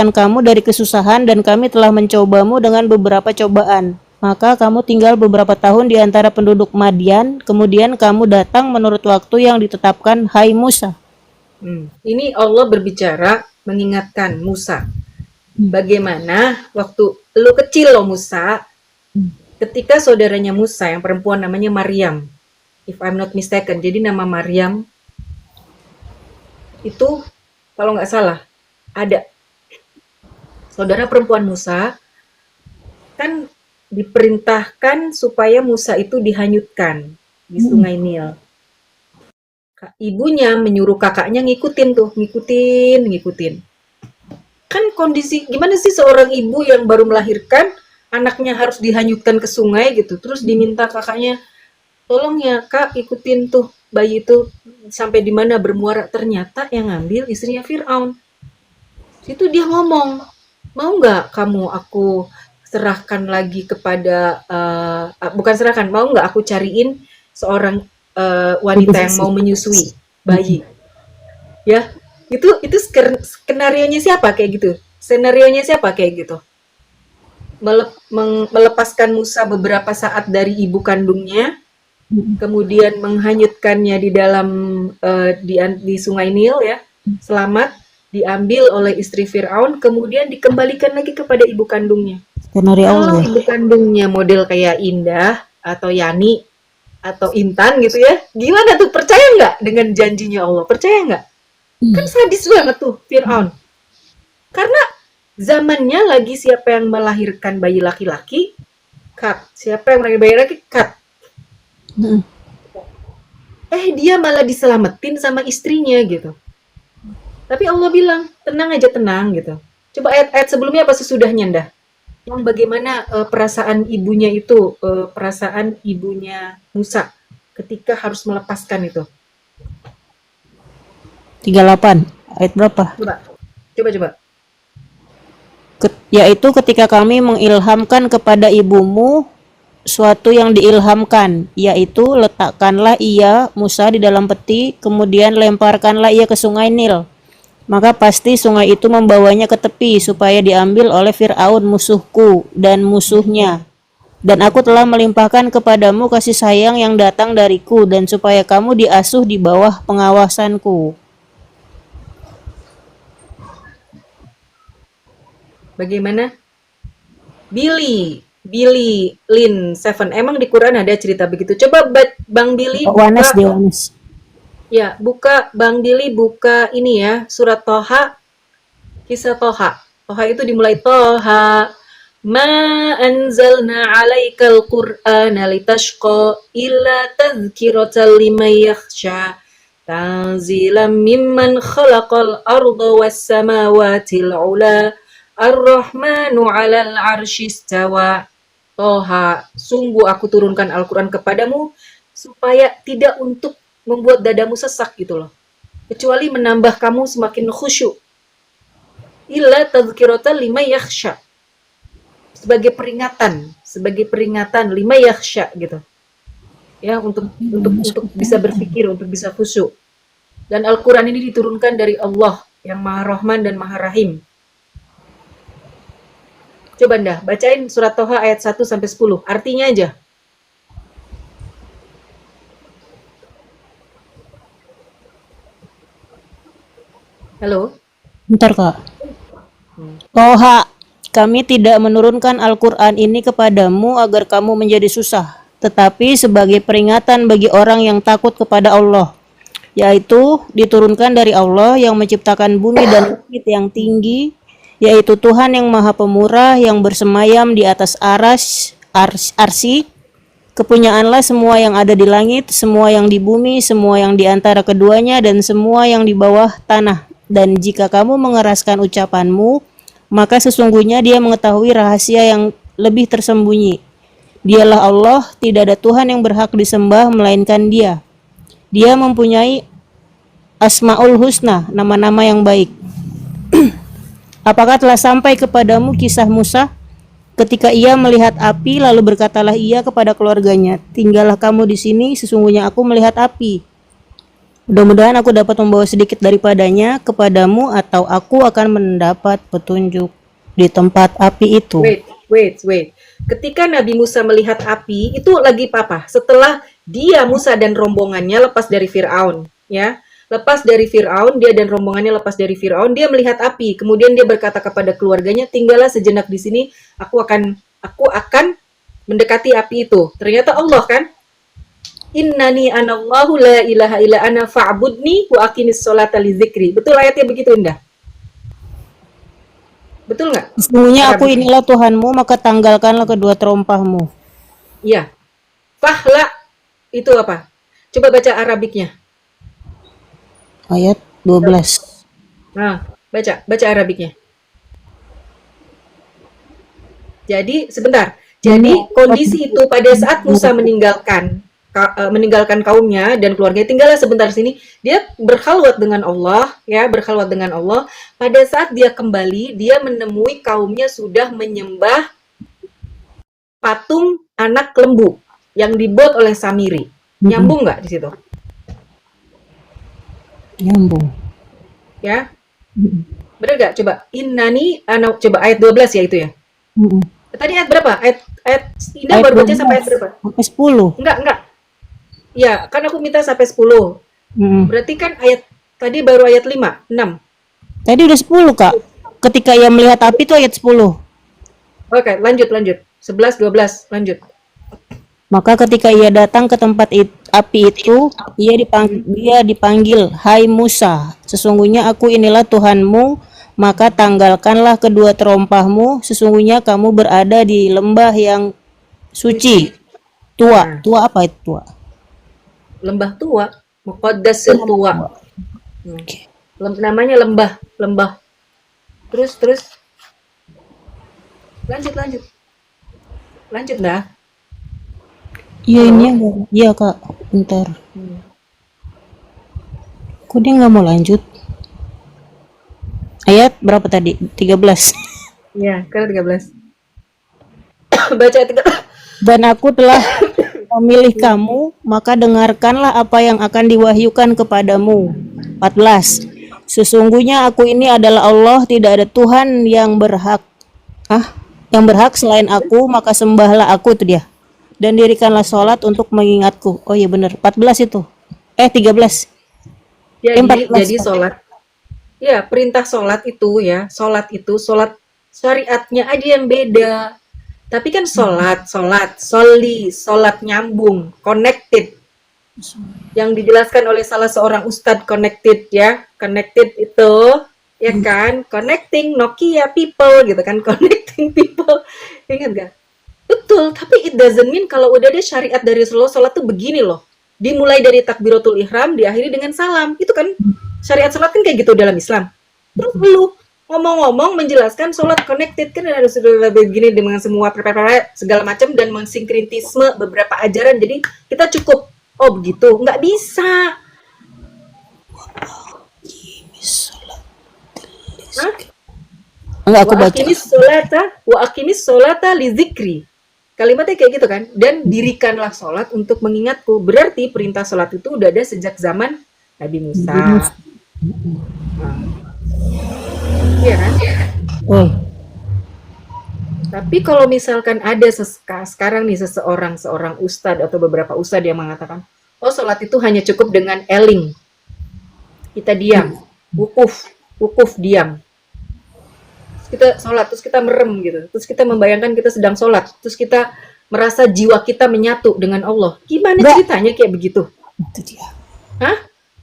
Speaker 2: kamu dari kesusahan dan kami telah mencobamu dengan beberapa cobaan. Maka kamu tinggal beberapa tahun di antara penduduk Madian, kemudian kamu datang menurut waktu yang ditetapkan, hai Musa.
Speaker 1: Ini Allah berbicara mengingatkan Musa. Bagaimana waktu lu kecil loh Musa, ketika saudaranya Musa yang perempuan namanya Maryam, if I'm not mistaken, jadi nama Maryam itu kalau nggak salah ada saudara perempuan Musa kan diperintahkan supaya Musa itu dihanyutkan di Sungai Nil. Ibunya menyuruh kakaknya ngikutin. Kan kondisi gimana sih seorang ibu yang baru melahirkan anaknya harus dihanyutkan ke sungai gitu, terus diminta kakaknya, tolong ya kak ikutin tuh bayi itu sampai di mana bermuara. Ternyata yang ngambil istrinya Fir'aun. Itu dia ngomong, mau nggak kamu aku serahkan lagi kepada bukan serahkan, mau nggak aku cariin seorang wanita yang mau menyusui bayi, ya itu skenarionya siapa kayak gitu, senarionya siapa kayak gitu, melepaskan Musa beberapa saat dari ibu kandungnya, kemudian menghanyutkannya di dalam di Sungai Nil ya, selamat diambil oleh istri Fir'aun, kemudian dikembalikan lagi kepada ibu kandungnya. Kalau ibu kandungnya model kayak Indah atau Yani atau Intan gitu ya, gimana tuh, percaya nggak dengan janjinya Allah? Percaya nggak? Kan sadis banget tuh Fir'aun. Karena zamannya lagi siapa yang melahirkan bayi laki-laki, cut. Siapa yang melahirkan bayi laki, cut. Dia malah diselamatin sama istrinya gitu. Tapi Allah bilang, tenang aja, tenang gitu. Coba ayat-ayat sebelumnya apa sesudahnya, Ndah? Yang bagaimana perasaan ibunya itu, perasaan ibunya Musa ketika harus melepaskan itu.
Speaker 2: 38, ayat berapa?
Speaker 1: Coba.
Speaker 2: Yaitu ketika kami mengilhamkan kepada ibumu suatu yang diilhamkan, yaitu letakkanlah ia Musa di dalam peti, kemudian lemparkanlah ia ke sungai Nil. Maka pasti sungai itu membawanya ke tepi supaya diambil oleh Fir'aun musuhku dan musuhnya. Dan aku telah melimpahkan kepadamu kasih sayang yang datang dariku, dan supaya kamu diasuh di bawah pengawasanku.
Speaker 1: Bagaimana? Billy Lin 7. Emang di Quran ada cerita begitu? Coba Bang Billy
Speaker 2: Wanes.
Speaker 1: Ya, Bang Billy buka ini ya, surat Toha, kisah Toha. Toha itu dimulai Toha, ma anzalna alaikal qur'ana litashqa illa tadhkiratan liman yakhsha tanzilan mimman khalaqal arda was samawatil ula ar-rahmanu 'alal 'arsy istawa. Toha, sungguh aku turunkan Al-Qur'an kepadamu supaya tidak untuk membuat dadamu sesak gitu loh, kecuali menambah kamu semakin khusyuk. Illa tadhkiratan liman yakhsha, sebagai peringatan liman yakhsha gitu ya, untuk bisa berpikir, untuk bisa khusyuk. Dan Al-Quran ini diturunkan dari Allah yang Maha Rahman dan Maha Rahim. Coba Ndah, bacain surat Toha ayat 1 sampai 10, artinya aja. Halo?
Speaker 2: Bentar kak. Toha, kami tidak menurunkan Al-Quran ini kepadamu agar kamu menjadi susah, tetapi sebagai peringatan bagi orang yang takut kepada Allah, yaitu diturunkan dari Allah yang menciptakan bumi dan langit yang tinggi, yaitu Tuhan yang Maha Pemurah yang bersemayam di atas arsy. Kepunyaanlah semua yang ada di langit, semua yang di bumi, semua yang di antara keduanya, dan semua yang di bawah tanah. Dan jika kamu mengeraskan ucapanmu, maka sesungguhnya Dia mengetahui rahasia yang lebih tersembunyi. Dialah Allah, tidak ada Tuhan yang berhak disembah melainkan Dia. Dia mempunyai Asmaul Husna, nama-nama yang baik. Apakah telah sampai kepadamu kisah Musa Ketika ia melihat api, lalu berkatalah ia kepada keluarganya, tinggallah kamu di sini, sesungguhnya aku melihat api. Mudah-mudahan aku dapat membawa sedikit daripadanya kepadamu, atau aku akan mendapat petunjuk di tempat api itu.
Speaker 1: Wait. Ketika Nabi Musa melihat api, itu lagi apa? Setelah dia, Musa dan rombongannya lepas dari Fir'aun, ya. Lepas dari Fir'aun, dia dan rombongannya lepas dari Fir'aun, dia melihat api. Kemudian dia berkata kepada keluarganya, tinggallah sejenak di sini, aku akan mendekati api itu. Ternyata Allah kan, Innani anallahu la ilaha illa ana fa'budni wa aqimis sholata li dzikri. Betul ayatnya begitu, Indah? Betul nggak?
Speaker 2: Sesungguhnya aku
Speaker 1: Arabiknya.
Speaker 2: inilah Tuhanmu, maka tanggalkanlah kedua terompahmu.
Speaker 1: Iya. Fahla itu apa? Coba baca Arabiknya.
Speaker 2: Ayat 12.
Speaker 1: Nah, baca Arabiknya. Jadi sebentar. Jadi kondisi itu pada saat Musa meninggalkan kaumnya dan keluarganya, tinggallah sebentar sini. Dia berkhalwat dengan Allah, ya, berkhalwat dengan Allah. Pada saat dia kembali, dia menemui kaumnya sudah menyembah patung anak lembu yang dibuat oleh Samiri. Nyambung nggak di situ?
Speaker 2: Nyambung.
Speaker 1: Ya, bener nggak? Coba coba ayat 12 ya itu ya. Tadi ayat berapa? Ayat Indah
Speaker 2: Ayat
Speaker 1: baru baca sampai ayat
Speaker 2: 12
Speaker 1: berapa?
Speaker 2: sampai 10.
Speaker 1: Enggak. Ya, kan aku minta sampai 10.
Speaker 2: Mm-mm.
Speaker 1: Berarti kan tadi baru ayat 5, 6.
Speaker 2: Tadi udah 10, Kak. Ketika ia melihat api itu ayat 10.
Speaker 1: Oke, lanjut. 11, 12, lanjut.
Speaker 2: Maka ketika ia datang ke tempat api itu, ia dipanggil, "Hai Musa, sesungguhnya aku inilah Tuhanmu, maka tanggalkanlah kedua terompahmu, sesungguhnya kamu berada di lembah yang suci." Tua. Tua apa itu tua?
Speaker 1: Lembah tua, muqaddas tua. Namanya lembah. Terus. Lanjut. Lanjut dah.
Speaker 2: Iya, ini enggak. Iya, Kak. Bentar. Kok dia nggak mau lanjut? Ayat berapa tadi? 13.
Speaker 1: Ya, karena 13. Baca ayat 13.
Speaker 2: Dan aku telah memilih kamu, maka dengarkanlah apa yang akan diwahyukan kepadamu. 14. Sesungguhnya aku ini adalah Allah, tidak ada Tuhan yang berhak selain aku, maka sembahlah aku, itu dia. Dan dirikanlah sholat untuk mengingatku. Oh iya benar, 14 itu. 13.
Speaker 1: Jadi sholat. Ya, perintah sholat itu ya, sholat syariatnya aja yang beda. Tapi kan sholat nyambung, connected. Yang dijelaskan oleh salah seorang ustadz connected ya. Connected itu, ya kan, connecting Nokia people gitu kan, connecting people. Ingat gak? Betul, tapi it doesn't mean kalau udah ada syariat dari Rasulullah, sholat tuh begini loh. Dimulai dari takbiratul ihram, diakhiri dengan salam. Itu kan syariat sholat kan kayak gitu dalam Islam. Terus lu ngomong-ngomong menjelaskan sholat connected kan harus begini dengan semua segala macam dan mensinkritisme beberapa ajaran. Jadi kita cukup begitu, nggak bisa.
Speaker 2: Enggak, aku baca.
Speaker 1: Wa aqimis sholata li dzikri. Kalimatnya kayak gitu kan. Dan dirikanlah sholat untuk mengingatku. Berarti perintah sholat itu udah ada sejak zaman Nabi Musa. Iya kan? Tapi kalau misalkan ada sekarang nih seorang ustadz atau beberapa ustadz yang mengatakan, sholat itu hanya cukup dengan eling. Kita diam, wukuf diam. Kita sholat, terus kita merem gitu. Terus kita membayangkan kita sedang sholat. Terus kita merasa jiwa kita menyatu dengan Allah. Gimana ceritanya kayak begitu?
Speaker 2: Itu dia.
Speaker 1: Hah?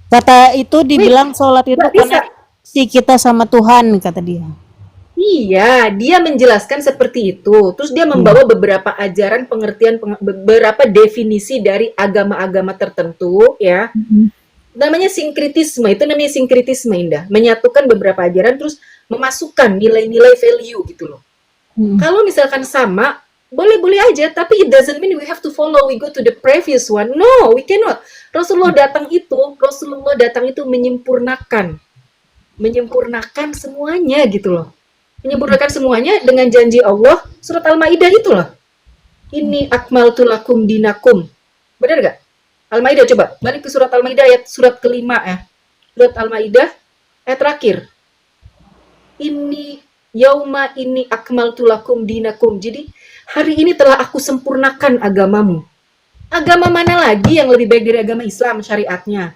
Speaker 2: Kata itu dibilang sholat itu koneksi kita sama Tuhan, kata dia.
Speaker 1: Iya, dia menjelaskan seperti itu. Terus dia membawa beberapa ajaran, pengertian, beberapa definisi dari agama-agama tertentu, ya. Namanya sinkritisme, Indah. Menyatukan beberapa ajaran, terus memasukkan nilai-nilai value gitu loh. Kalau misalkan sama, boleh-boleh aja, tapi it doesn't mean we have to follow, we go to the previous one. No, we cannot. Rasulullah datang itu menyempurnakan semuanya gitu loh. Menyempurnakan semuanya dengan janji Allah. Surat Al-Maidah itu loh. Ini akmaltu lakum dinakum. Benar gak? Al-Maidah, coba balik ke surat Al-Maidah ayat surat kelima ya. Surat Al-Maidah ayat terakhir. Ini yauma ini akmaltu lakum dinakum. Jadi hari ini telah aku sempurnakan agamamu. Agama mana lagi yang lebih baik dari agama Islam syariatnya?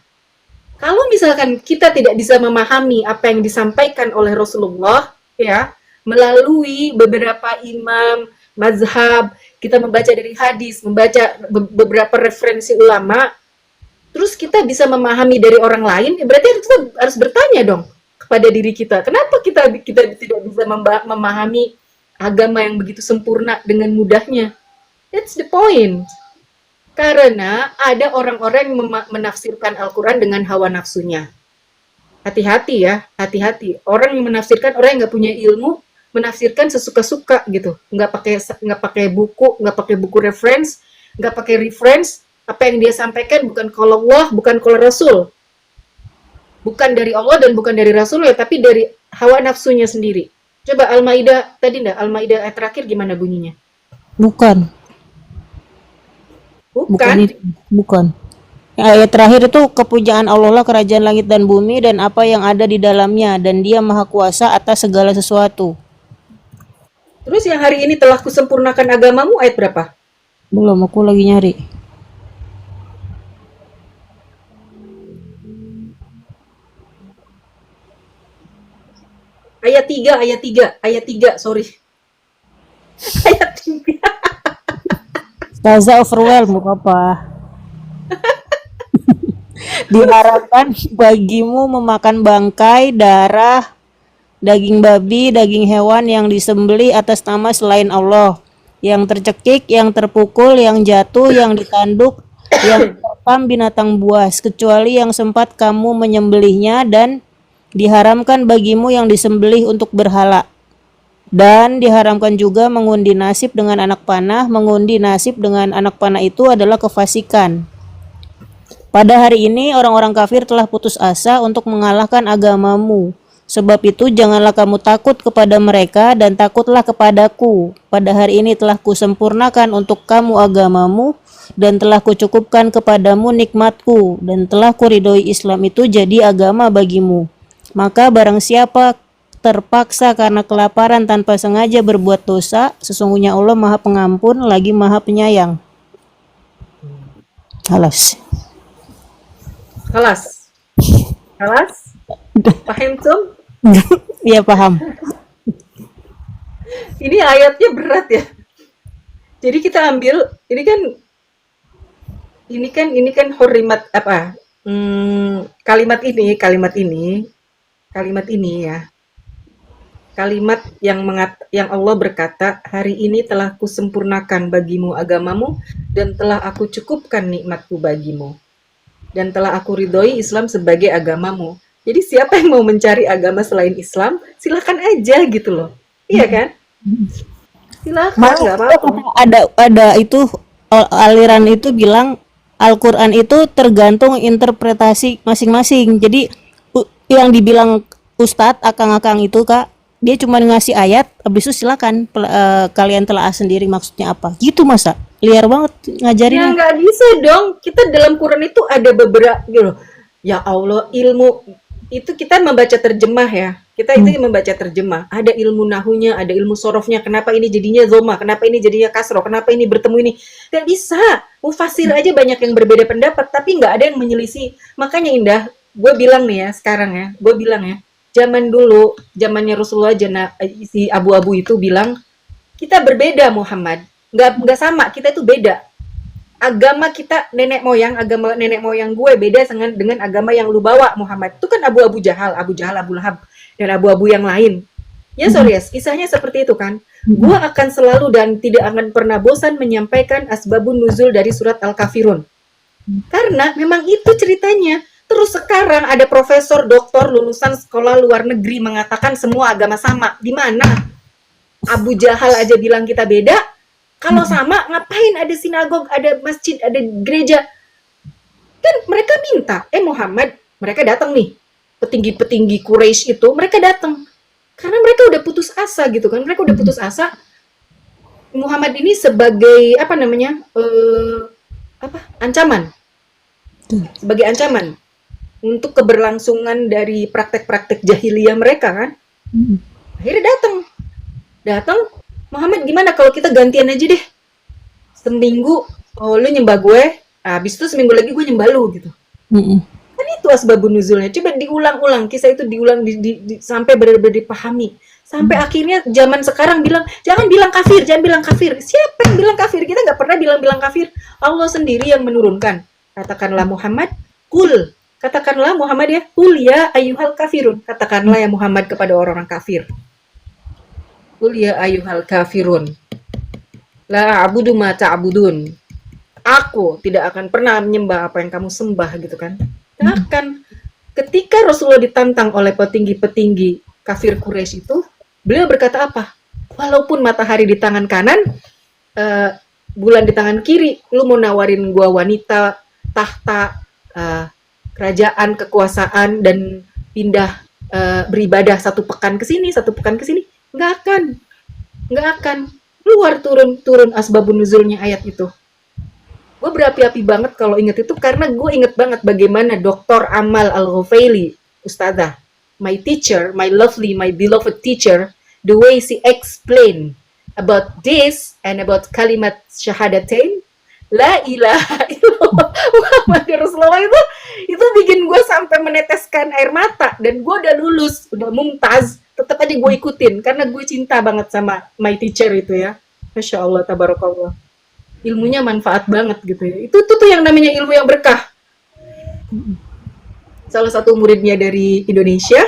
Speaker 1: Kalau misalkan kita tidak bisa memahami apa yang disampaikan oleh Rasulullah ya, melalui beberapa imam mazhab, kita membaca dari hadis, membaca beberapa referensi ulama, terus kita bisa memahami dari orang lain, ya berarti kita harus bertanya dong kepada diri kita, kenapa kita tidak bisa memahami agama yang begitu sempurna dengan mudahnya? That's the point. Karena ada orang-orang yang menafsirkan Al-Quran dengan hawa nafsunya. Hati-hati ya, hati-hati. Orang yang menafsirkan, orang yang nggak punya ilmu, menafsirkan sesuka-suka gitu. Nggak pakai buku reference, nggak pakai reference. Apa yang dia sampaikan bukan kalau Allah, bukan kalau Rasul. Bukan dari Allah dan bukan dari Rasul ya, tapi dari hawa nafsunya sendiri. Coba Al-Maidah tadi enggak? Al-Maidah ayat terakhir gimana bunyinya?
Speaker 2: Bukan. Bukan. Ayat terakhir itu kepunyaan Allah lah kerajaan langit dan bumi dan apa yang ada di dalamnya, dan Dia maha kuasa atas segala sesuatu.
Speaker 1: Terus yang hari ini telah kusempurnakan agamamu ayat berapa?
Speaker 2: Belum, aku lagi nyari.
Speaker 1: Ayat 3, sorry. Ayat 3.
Speaker 2: Taza overwhelm apa? Diharapkan bagimu memakan bangkai, darah, daging babi, daging hewan yang disembelih atas nama selain Allah, yang tercekik, yang terpukul, yang jatuh, yang ditanduk, yang diterkam binatang buas, kecuali yang sempat kamu menyembelihnya, dan diharamkan bagimu yang disembelih untuk berhala. Dan diharamkan juga mengundi nasib dengan anak panah. Mengundi nasib dengan anak panah itu adalah kefasikan. Pada hari ini orang-orang kafir telah putus asa untuk mengalahkan agamamu. Sebab itu janganlah kamu takut kepada mereka dan takutlah kepadaku. Pada hari ini telah kusempurnakan untuk kamu agamamu dan telah kucukupkan kepadamu nikmatku dan telah kuridhoi Islam itu jadi agama bagimu. Maka barang siapa terpaksa karena kelaparan tanpa sengaja berbuat dosa, sesungguhnya Allah Maha Pengampun lagi Maha Penyayang. Halas.
Speaker 1: Paham Tum?
Speaker 2: Iya paham.
Speaker 1: Ini ayatnya berat ya. Jadi kita ambil, ini kan hurimat apa? Kalimat ini ya. Kalimat yang Allah berkata, hari ini telah kusempurnakan bagimu agamamu dan telah aku cukupkan nikmatku bagimu. Dan telah aku ridhoi Islam sebagai agamamu. Jadi siapa yang mau mencari agama selain Islam, silakan aja gitu loh. Iya kan? Silakan, nggak apa-apa.
Speaker 2: Ada itu aliran itu bilang Al-Quran itu tergantung interpretasi masing-masing. Jadi yang dibilang Ustadz, akang-akang itu Kak, dia cuma ngasih ayat, habis itu silakan kalian telaah sendiri maksudnya apa. Gitu masa? Liar banget ngajarin.
Speaker 1: Ya nggak bisa dong. Kita dalam Quran itu ada beberapa gitu. Ya Allah, ilmu itu kita membaca terjemah ya. Kita itu membaca terjemah. Ada ilmu nahunya, ada ilmu sorofnya. Kenapa ini jadinya zoma? Kenapa ini jadinya kasro? Kenapa ini bertemu ini? Gak bisa. Mufasir aja banyak yang berbeda pendapat, tapi nggak ada yang menyelisih. Makanya Indah, gue bilang nih ya sekarang ya, gue bilang ya, zaman dulu, zamannya Rasulullah, si abu-abu itu bilang, kita berbeda Muhammad, nggak sama, kita itu beda. Agama kita agama nenek moyang gue beda dengan agama yang lu bawa Muhammad. Itu kan Abu Jahal, Abu Lahab, dan abu-abu yang lain. Ya sorry ya, kisahnya seperti itu kan. Gue akan selalu dan tidak akan pernah bosan menyampaikan asbabun nuzul dari surat Al-Kafirun. Karena memang itu ceritanya. Terus sekarang ada profesor, doktor, lulusan sekolah luar negeri mengatakan semua agama sama. Di mana? Abu Jahal aja bilang kita beda. Kalau sama, ngapain ada sinagog, ada masjid, ada gereja? Kan mereka minta, Muhammad, mereka datang nih. Petinggi-petinggi Quraisy itu, mereka datang. Karena mereka udah putus asa gitu kan, mereka udah putus asa Muhammad ini sebagai apa namanya, ancaman, sebagai ancaman untuk keberlangsungan dari praktek-praktek jahiliyah mereka kan. Akhirnya datang Muhammad, gimana kalau kita gantian aja deh, seminggu lu nyembah gue, habis itu seminggu lagi gue nyembah lu gitu. Kan itu asbabun nuzulnya. Coba diulang-ulang, kisah itu diulang sampai benar-benar dipahami. Sampai akhirnya zaman sekarang bilang, jangan bilang kafir, jangan bilang kafir. Siapa yang bilang kafir? Kita nggak pernah bilang kafir. Allah sendiri yang menurunkan. Katakanlah Muhammad, kul. Katakanlah Muhammad ya, kul ya ayyuhal kafirun. Katakanlah ya Muhammad kepada orang-orang kafir. Kul ya ayyuhal kafirun. La a'budu ma ta'budun. Aku tidak akan pernah menyembah apa yang kamu sembah gitu kan. Akan ketika Rasulullah ditantang oleh petinggi-petinggi kafir Quraisy itu, beliau berkata apa? Walaupun matahari di tangan kanan, bulan di tangan kiri, lu mau nawarin gua wanita, tahta, kerajaan, kekuasaan, dan pindah beribadah 1 pekan ke sini, 1 pekan ke sini, nggak akan. Keluar turun asbabun nuzulnya ayat itu. Gue berapi-api banget kalau inget itu karena gue inget banget bagaimana Dr. Amal Al-Ghufaili, Ustazah, my teacher, my lovely, my beloved teacher, the way she explain about this and about kalimat syahadatain, la ilaha illallah Muhammad Rasulullah, itu bikin gue sampai meneteskan air mata. Dan gue udah lulus, udah mumtaz, tetap aja gue ikutin karena gue cinta banget sama my teacher itu ya. Masya Allah, tabarakallah. Ilmunya manfaat banget gitu ya. Itu tuh yang namanya ilmu yang berkah. Salah satu muridnya dari Indonesia,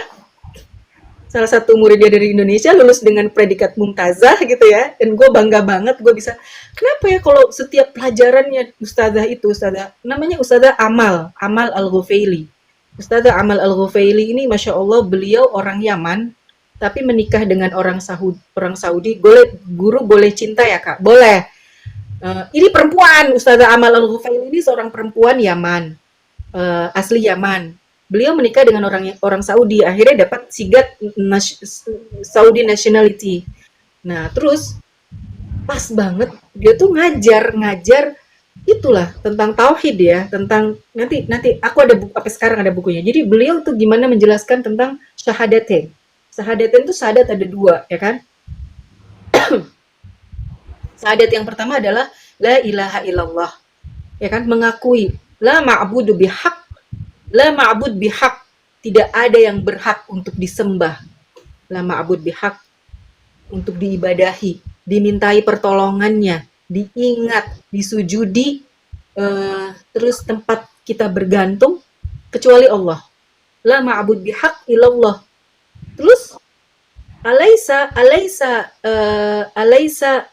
Speaker 1: lulus dengan predikat mumtazah gitu ya. Dan gue bangga banget gue bisa. Kenapa ya kalau setiap pelajarannya Ustazah namanya Ustazah Amal Al-Ghufaili. Ustazah Amal Al-Ghufaili ini Masya Allah, beliau orang Yaman, tapi menikah dengan orang Saudi. Guru boleh cinta ya Kak? Boleh. Ini perempuan, Ustazah Amal Al-Ghufaili ini seorang perempuan Yaman, asli Yaman. Beliau menikah dengan orang Saudi, akhirnya dapat sigat Saudi nationality. Nah, terus pas banget dia tuh ngajar itulah tentang tauhid ya, tentang nanti aku ada sekarang ada bukunya. Jadi beliau tuh gimana menjelaskan tentang syahadatain. Syahadatain itu syahadat ada 2 ya kan? Syahadat yang pertama adalah la ilaha illallah. Ya kan? Mengakui la ma'budu bihaq, la ma'bud bihaq, tidak ada yang berhak untuk disembah. La ma'bud bihaq, untuk diibadahi, dimintai pertolongannya, diingat, disujudi, terus tempat kita bergantung kecuali Allah. La ma'bud bihaq illallah. Terus Alaisa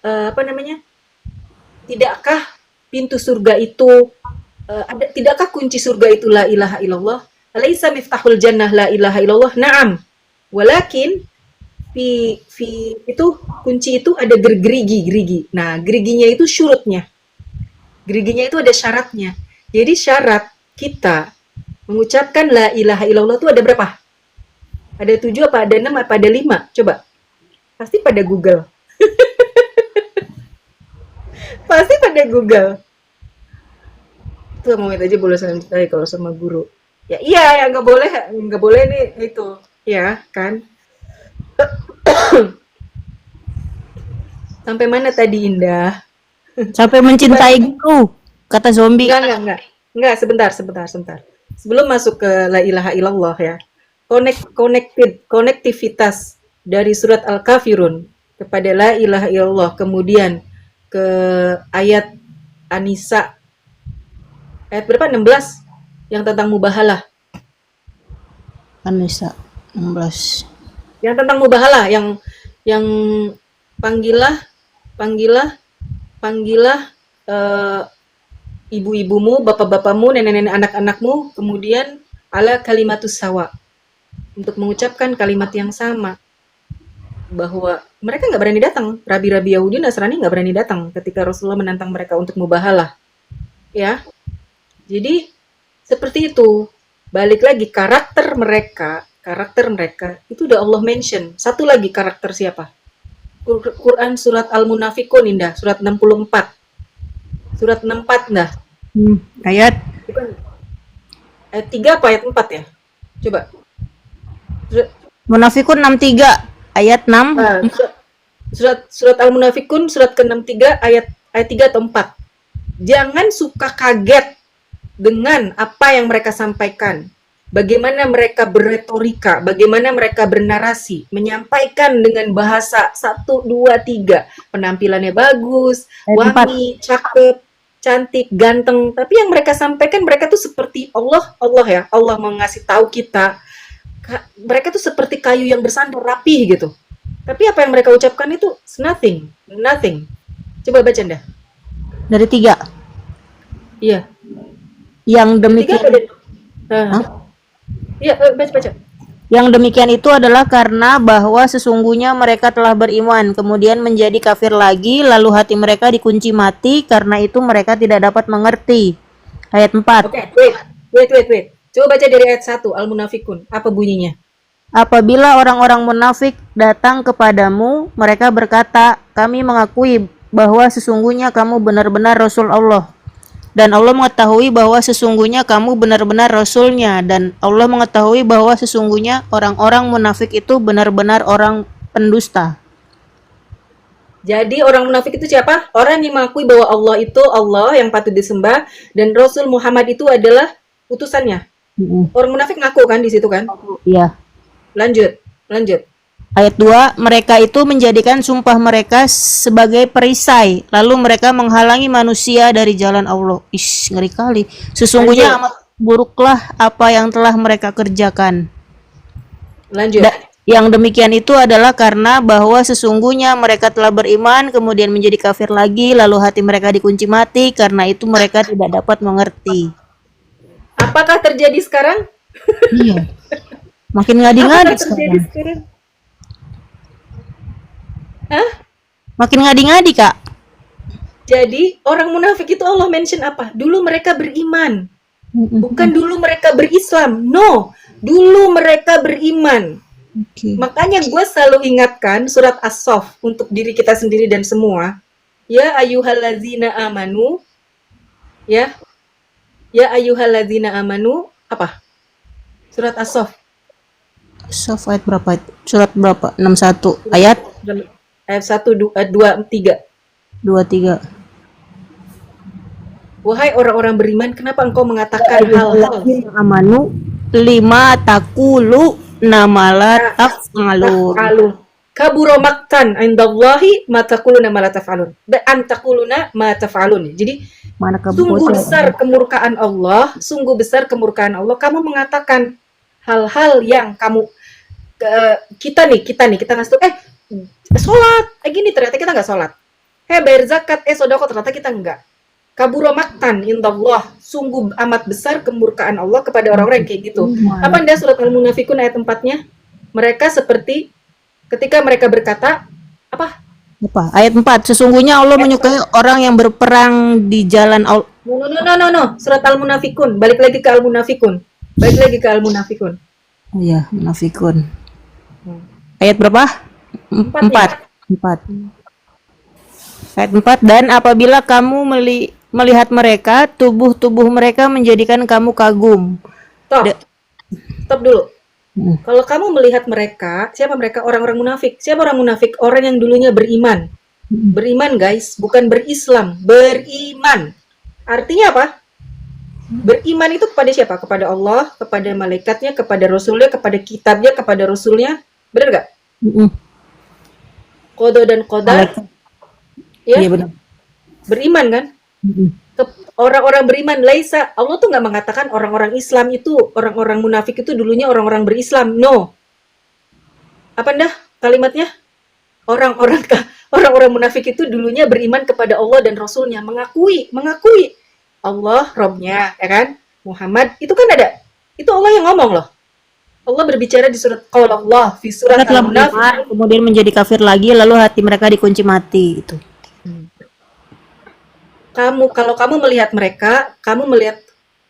Speaker 1: apa namanya? Tidakkah pintu surga itu tidakkah kunci surga itu la ilaha illallah? Alaisa miftahul jannah la ilaha illallah? Naam. Walakin fi itu kunci itu ada gerigi. Nah, geriginya itu syurutnya. Geriginya itu ada syaratnya. Jadi syarat kita mengucapkan la ilaha illallah itu ada berapa? Ada 7 apa ada 6 apa ada 5? Coba. Pasti pada Google. Pasti pada Google. Itu mau aja boleh santai kalau sama guru. Ya iya, ya nggak boleh nih itu. Ya, kan? Sampai mana tadi Indah?
Speaker 2: Sampai mencintai guru, kata zombie.
Speaker 1: Enggak, sebentar. Sebelum masuk ke la ilaha illallah ya. Konektivitas dari surat Al-Kafirun kepada la ilaha illallah, kemudian ke ayat An-Nisa ayat berapa? 16 yang tentang mubahalah.
Speaker 2: An-Nisa 16.
Speaker 1: Yang tentang mubahalah, yang panggillah ibu-ibumu, bapak-bapakmu, nenek-nenek, anak-anakmu, kemudian ala kalimatus sawa, untuk mengucapkan kalimat yang sama, bahwa mereka nggak berani datang, rabi-rabi Yahudi Nasrani nggak berani datang ketika Rasulullah menantang mereka untuk mubahalah, ya. Jadi seperti itu, balik lagi karakter mereka karakter mereka itu udah Allah mention. Satu lagi karakter siapa? Quran surat Al-Munafikun Indah, surat 64. Surat 64 dah.
Speaker 2: Ayat
Speaker 1: Bukan ayat 3 apa ayat 4 ya? Coba. Surat,
Speaker 2: Munafikun 63 ayat 6.
Speaker 1: surat Al-Munafikun surat ke-63 ayat 3 atau 4. Jangan suka kaget dengan apa yang mereka sampaikan. Bagaimana mereka berretorika, bagaimana mereka bernarasi, menyampaikan dengan bahasa 1, 2, 3. Penampilannya bagus,
Speaker 2: Ayat 4.
Speaker 1: wangi, cakep, cantik, ganteng. Tapi yang mereka sampaikan, mereka tuh seperti Allah ya. Allah mau ngasih tahu kita. Mereka tuh seperti kayu yang bersandar rapih gitu. Tapi apa yang mereka ucapkan itu nothing, nothing. Coba baca dah.
Speaker 2: Dari 3.
Speaker 1: Iya.
Speaker 2: Yang
Speaker 1: Tiga
Speaker 2: demikian
Speaker 1: apa deh?
Speaker 2: Hah?
Speaker 1: Iya, baca.
Speaker 2: Yang demikian itu adalah karena bahwa sesungguhnya mereka telah beriman, kemudian menjadi kafir lagi, lalu hati mereka dikunci mati, karena itu mereka tidak dapat mengerti. Ayat 4.
Speaker 1: Oke, wait. Coba baca dari ayat 1, Al-Munafikun. Apa bunyinya?
Speaker 2: Apabila orang-orang munafik datang kepadamu, mereka berkata, kami mengakui bahwa sesungguhnya kamu benar-benar Rasul Allah. Dan Allah mengetahui bahwa sesungguhnya kamu benar-benar Rasulnya. Dan Allah mengetahui bahwa sesungguhnya orang-orang munafik itu benar-benar orang pendusta.
Speaker 1: Jadi orang munafik itu siapa? Orang yang mengakui bahwa Allah itu Allah yang patut disembah dan Rasul Muhammad itu adalah utusannya. Orang munafik ngaku kan di situ kan?
Speaker 2: Iya.
Speaker 1: Lanjut.
Speaker 2: Ayat 2, mereka itu menjadikan sumpah mereka sebagai perisai, lalu mereka menghalangi manusia dari jalan Allah. Ish, ngeri kali. Sesungguhnya
Speaker 1: Lanjut.
Speaker 2: amat buruklah apa yang telah mereka kerjakan.
Speaker 1: Lanjut.
Speaker 2: Yang demikian itu adalah karena bahwa sesungguhnya mereka telah beriman, kemudian menjadi kafir lagi, lalu hati mereka dikunci mati, karena itu mereka tidak dapat mengerti.
Speaker 1: Apakah terjadi sekarang?
Speaker 2: Iya. Makin
Speaker 1: Apakah
Speaker 2: ngadi-ngadi
Speaker 1: terjadi
Speaker 2: sekarang.
Speaker 1: sekarang?
Speaker 2: Makin ngadi-ngadi, Kak.
Speaker 1: Jadi orang munafik itu Allah mention apa? Dulu mereka beriman. Bukan dulu mereka berislam. No, dulu mereka beriman.
Speaker 2: Oke.
Speaker 1: Makanya gue selalu ingatkan surat As-Saff untuk diri kita sendiri dan semua. Ya ayyuhallazina amanu. Ya ayyuhallazina amanu. Apa? Surat As-Saff.
Speaker 2: Sof ayat berapa? Surat berapa? 61 ayat
Speaker 1: Ayat 1, 2, 3.
Speaker 2: 23.
Speaker 1: Wahai orang-orang beriman, kenapa engkau mengatakan hal-hal
Speaker 2: Amanu lima takulu namala taf'alun.
Speaker 1: taf'alun? Kabura maktan indallahi ma taquluna ma la taf'alun. An taquluna ma taf'alun. Jadi
Speaker 2: Mana
Speaker 1: sungguh
Speaker 2: kebosan?
Speaker 1: besar kemurkaan Allah, kamu mengatakan hal-hal yang kamu kita ngasih tuh sholat gini, ternyata kita nggak sholat. Bayar zakat, sodako, ternyata kita enggak. Kabura maktan indallah, sungguh amat besar kemurkaan Allah kepada orang-orang yang kayak gitu. Apa Anda surat Al-Munafikun ayat 4-nya? Mereka seperti ketika mereka berkata apa?
Speaker 2: Apa? Ayat 4. Sesungguhnya Allah menyukai orang yang berperang di jalan Allah.
Speaker 1: No. Surat Al-Munafikun. Balik lagi ke Al-Munafikun.
Speaker 2: Oh ya, munafikun. Ayat berapa? 4. Ayat 4. Dan apabila kamu melihat mereka, tubuh-tubuh mereka menjadikan kamu kagum.
Speaker 1: Stop dulu. Kalau kamu melihat mereka, siapa mereka? Orang-orang munafik. Siapa orang munafik? Orang yang dulunya beriman. Beriman, guys, bukan berislam. Beriman. Artinya apa? Beriman itu kepada siapa? Kepada Allah, kepada malaikatnya, kepada Rasulnya, kepada kitabnya, kepada Rasulnya. Benar nggak? Qada dan qadar. Ya,
Speaker 2: Iya benar.
Speaker 1: beriman kan? Orang-orang beriman, laisa. Allah tuh nggak mengatakan orang-orang Islam itu, orang-orang munafik itu dulunya orang-orang berislam. No. Apa dah kalimatnya? Orang-orang munafik itu dulunya beriman kepada Allah dan Rasulnya, mengakui Allah Robnya, ya kan? Muhammad itu kan ada, itu Allah yang ngomong loh. Allah berbicara di surat Qala Allah fi surat
Speaker 2: Mereka telah
Speaker 1: Al-Munafik.
Speaker 2: beriman, kemudian menjadi kafir lagi, lalu hati mereka dikunci mati. Itu.
Speaker 1: Kalau kamu melihat mereka, kamu melihat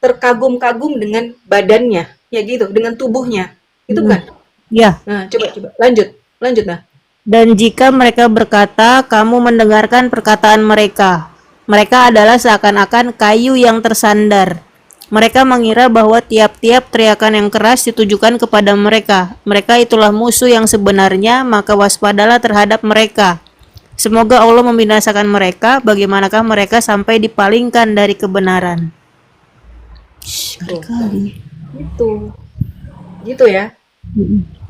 Speaker 1: terkagum-kagum dengan badannya, ya gitu, dengan tubuhnya. Itu kan?
Speaker 2: Ya.
Speaker 1: Nah, coba lanjut. Lanjut nah.
Speaker 2: Dan jika mereka berkata, kamu mendengarkan perkataan mereka. Mereka adalah seakan-akan kayu yang tersandar. Mereka mengira bahwa tiap-tiap teriakan yang keras ditujukan kepada mereka. Mereka itulah musuh yang sebenarnya, maka waspadalah terhadap mereka. Semoga Allah membinasakan mereka. Bagaimanakah mereka sampai dipalingkan dari kebenaran?
Speaker 1: Tuh,
Speaker 2: Kali.
Speaker 1: gitu. Gitu ya.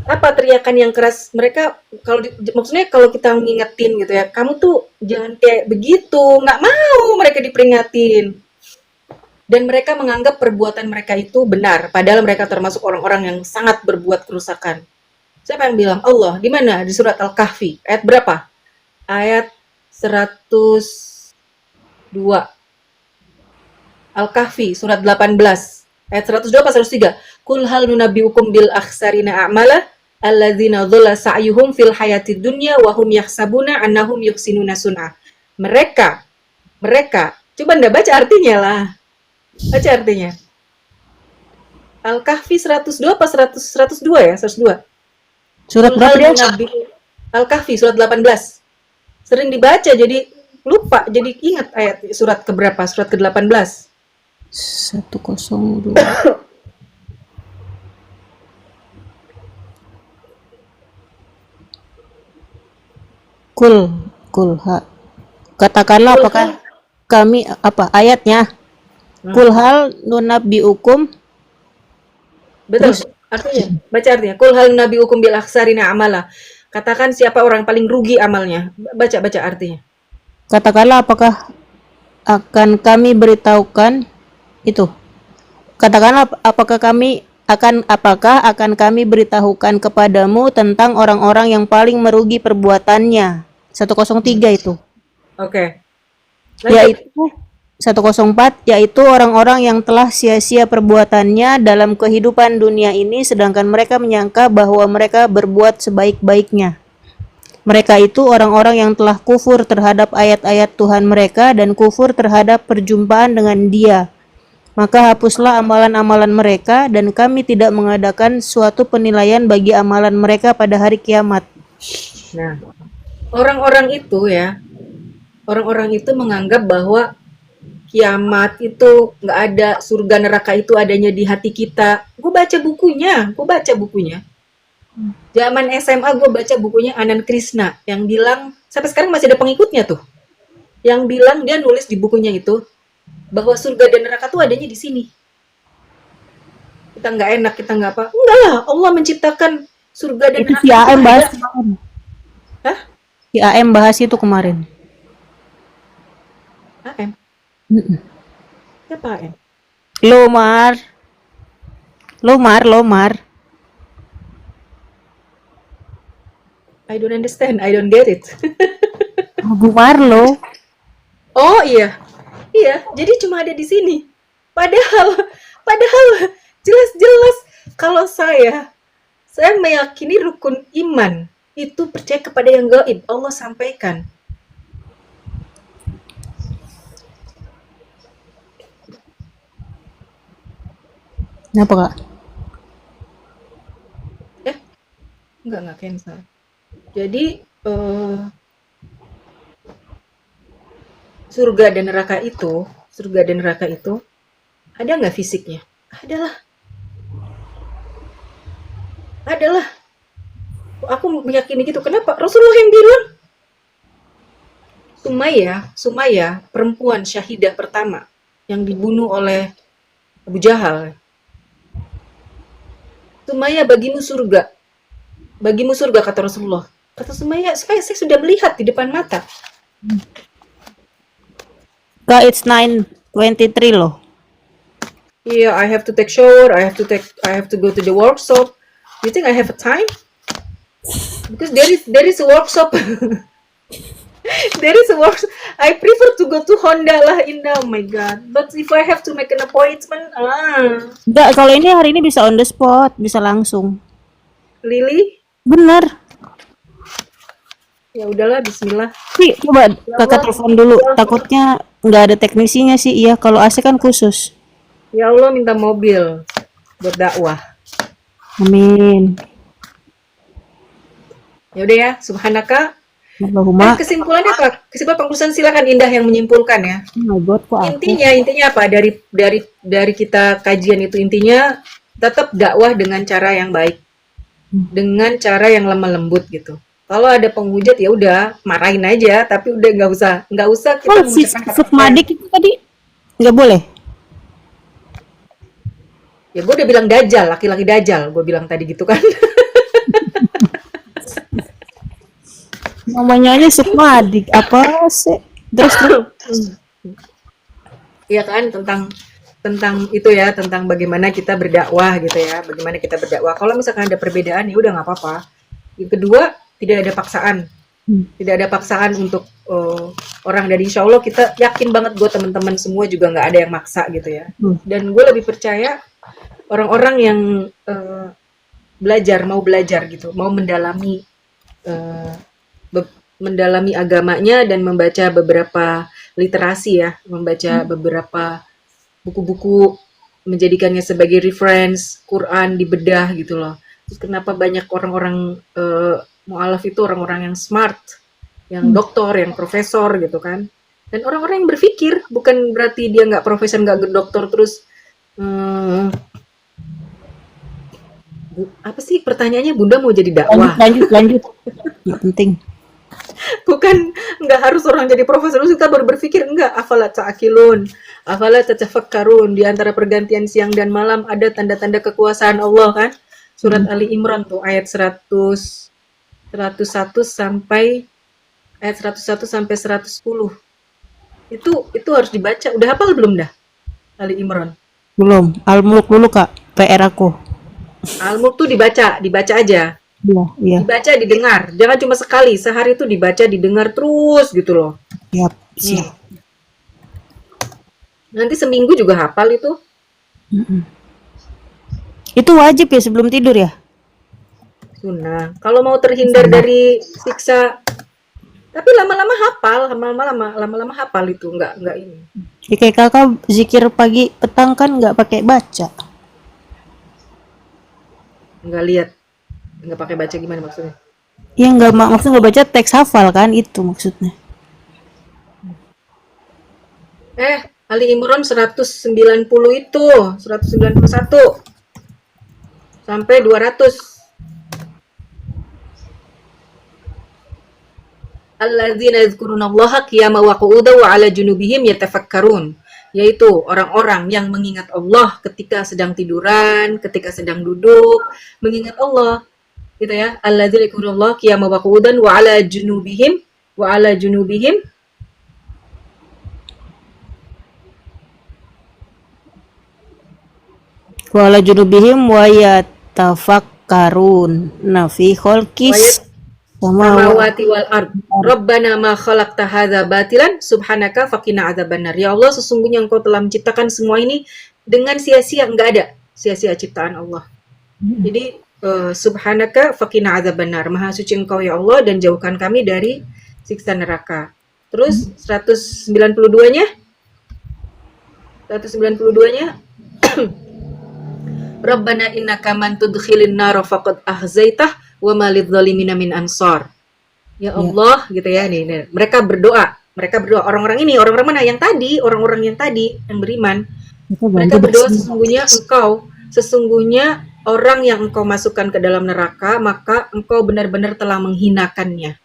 Speaker 1: Apa teriakan yang keras mereka kalau maksudnya kalau kita ngingetin gitu ya, kamu tuh jangan kayak begitu, nggak mau mereka diperingatin. Dan mereka menganggap perbuatan mereka itu benar, padahal mereka termasuk orang-orang yang sangat berbuat kerusakan. Siapa yang bilang? Allah. Di mana? Di surat Al-Kahfi. Ayat berapa? Ayat 102. Al-Kahfi surat 18. Ayat 102 apa 103? Kul hal nunabbiukum bil akhsarina a'mala alladzina dhalla sa'yuhum fil hayatid dunya wa hum yahsabuna annahum yuhsinuna sun'a. Mereka, coba Anda baca artinya lah. Baca artinya. Al-Kahfi 102 apa 102 ya? 102.
Speaker 2: Surat
Speaker 1: Kul
Speaker 2: berapa
Speaker 1: hal
Speaker 2: dia?
Speaker 1: nunabbi- Al-Kahfi surat 18. Sering dibaca jadi lupa, jadi ingat ayat surat keberapa? Surat ke-18.
Speaker 2: 102. Kulha. Katakanlah
Speaker 1: Kul
Speaker 2: apakah
Speaker 1: hal
Speaker 2: kami apa ayatnya? Kulhal nunabbiukum.
Speaker 1: Betul.
Speaker 2: Terus
Speaker 1: Artinya, baca artinya. Kul hal nabiyukum bil akhsarina amala. Katakan siapa orang paling rugi amalnya. Baca artinya.
Speaker 2: katakanlah apakah akan kami beritahukan itu. Katakanlah apakah akan kami beritahukan kepadamu tentang orang-orang yang paling merugi perbuatannya. 103 itu.
Speaker 1: Oke. Lanjut.
Speaker 2: Yaitu 104, yaitu orang-orang yang telah sia-sia perbuatannya dalam kehidupan dunia ini, sedangkan mereka menyangka bahwa mereka berbuat sebaik-baiknya. Mereka itu orang-orang yang telah kufur terhadap ayat-ayat Tuhan mereka dan kufur terhadap perjumpaan dengan Dia. Maka hapuslah amalan-amalan mereka, dan kami tidak mengadakan suatu penilaian bagi amalan mereka pada hari kiamat.
Speaker 1: Nah, orang-orang itu menganggap bahwa kiamat itu nggak ada, surga neraka itu adanya di hati kita. Gue baca bukunya. Zaman SMA gue baca bukunya Anand Krishna yang bilang, sampai sekarang masih ada pengikutnya tuh. Yang bilang dia nulis di bukunya itu bahwa surga dan neraka tuh adanya di sini. Kita nggak enak, kita nggak apa. Enggak lah, Allah menciptakan surga dan
Speaker 2: Itu
Speaker 1: neraka
Speaker 2: si AM bahas
Speaker 1: ada.
Speaker 2: kemarin.
Speaker 1: Hah?
Speaker 2: Si AM bahas itu kemarin.
Speaker 1: AM? Siapa AM?
Speaker 2: Lomar.
Speaker 1: I don't understand, I don't get it.
Speaker 2: Bu Marlo.
Speaker 1: Oh iya, jadi cuma ada di sini. Padahal jelas-jelas kalau saya meyakini rukun iman itu percaya kepada yang gaib. Allah sampaikan.
Speaker 2: Kenapa kak?
Speaker 1: Enggak cancel. Jadi surga dan neraka itu ada nggak fisiknya? Adalah. Aku meyakini gitu. Kenapa? Rasulullah yang bilang. Sumayyah, perempuan syahidah pertama yang dibunuh oleh Abu Jahal. Sumayyah, bagimu surga kata Rasulullah. Kata Sumayyah, saya sudah melihat di depan mata.
Speaker 2: Kak, it's 9:23 loh.
Speaker 1: Yeah, I have to take shower. I have to go to the workshop. You think I have a time? Because there is a workshop. There is a workshop. I prefer to go to Honda lah, Indah. Oh my god. But if I have to make an appointment,
Speaker 2: Enggak, kalau ini hari ini bisa on the spot, bisa langsung.
Speaker 1: Lily?
Speaker 2: Bener.
Speaker 1: Ya udahlah, bismillah.
Speaker 2: Coba kakak telepon dulu. Takutnya nggak ada teknisinya sih. Iya, kalau AC kan khusus.
Speaker 1: Ya Allah, minta mobil buat dakwah.
Speaker 2: Amin.
Speaker 1: Ya udah ya, subhanaka.
Speaker 2: Allahumma.
Speaker 1: Kesimpulannya apa? Kesimpulan pengurusan silakan Indah yang menyimpulkan ya.
Speaker 2: Oh my God, kok aku?
Speaker 1: Intinya apa dari kita kajian itu intinya tetap dakwah dengan cara yang baik, dengan cara yang lemah lembut gitu. Kalau ada penghujat ya udah marahin aja, tapi udah nggak usah kita
Speaker 2: Oh, si
Speaker 1: mengucapkan kata-kata.
Speaker 2: Sukmadik itu tadi nggak boleh.
Speaker 1: Ya gue udah bilang dajal, laki-laki dajal, gue bilang tadi gitu kan.
Speaker 2: Namanya aja Sukmadik. Apa sih? Terus
Speaker 1: Iya kan tentang itu ya, tentang bagaimana kita berdakwah gitu ya, bagaimana kita berdakwah. Kalau misalkan ada perbedaan ya udah nggak apa-apa. Yang kedua, tidak ada paksaan. Tidak ada paksaan untuk orang, dan insya Allah kita yakin banget gue teman-teman semua juga nggak ada yang maksa gitu ya. Dan gue lebih percaya orang-orang yang mau belajar gitu, mau mendalami mendalami agamanya dan membaca beberapa literasi ya, membaca beberapa buku-buku, menjadikannya sebagai reference, Quran dibedah gitu loh. Terus kenapa banyak orang-orang mu'alaf itu orang-orang yang smart, yang doktor, yang profesor gitu kan. Dan orang-orang yang berpikir, bukan berarti dia nggak profesor, nggak doktor terus apa sih pertanyaannya, Bunda mau jadi dakwah?
Speaker 2: lanjut. Nggak penting.
Speaker 1: Bukan, nggak harus orang jadi profesor terus kita baru berpikir, enggak. Afala ta'akilun, afala tatafakkarun. Di antara pergantian siang dan malam ada tanda-tanda kekuasaan Allah kan. Surat Ali Imran tuh ayat 101 sampai 110. Itu harus dibaca. Udah hafal belum dah Ali Imran?
Speaker 2: Belum. Al-Mulk dulu, Kak. PR aku.
Speaker 1: Al-Mulk tuh dibaca aja.
Speaker 2: Iya.
Speaker 1: Dibaca, didengar. Jangan cuma sekali, sehari itu dibaca, didengar terus gitu loh.
Speaker 2: Siap.
Speaker 1: Nanti seminggu juga hafal itu.
Speaker 2: Itu wajib ya sebelum tidur ya?
Speaker 1: Sunnah. Kalau mau terhindar dari siksa, tapi lama-lama hafal itu nggak ini.
Speaker 2: Ya, kayak kakak zikir pagi petang kan nggak pakai baca.
Speaker 1: Nggak lihat, nggak pakai baca gimana maksudnya?
Speaker 2: Ya nggak maksud nggak baca teks hafal kan, itu maksudnya.
Speaker 1: Ali Imran 190 itu, 191 sampai 200. Alladzina yadhkurunallaha qiyaman wa qu'udan wa 'ala junubihim yatafakkarun, yaitu orang-orang yang mengingat Allah ketika sedang tiduran, ketika sedang duduk, mengingat Allah gitu ya. Alladzina yadhkurunallaha qiyaman wa qu'udan wa 'ala junubihim
Speaker 2: Wala junubihim wa yatafakkarun. Nafi khalqis
Speaker 1: samawati wal ard. Rabbana ma khalaqta hadza batilan subhanaka faqina adzabannar. Ya Allah, sesungguhnya Engkau telah menciptakan semua ini dengan sia-sia, enggak ada sia-sia ciptaan Allah. Jadi subhanaka faqina adzabannar. Maha suci Engkau ya Allah dan jauhkan kami dari siksa neraka. Terus 192-nya? 192-nya Rabbana innaka man tudkhilin nar faqad ahzaitah wa ma lidzalimina min ansar. Ya Allah, gitu ya nih. Mereka berdoa orang-orang ini, orang-orang mana? Yang tadi, orang-orang yang tadi yang beriman. Mereka berdoa, sesungguhnya orang yang Engkau masukkan ke dalam neraka, maka Engkau benar-benar telah menghinakannya.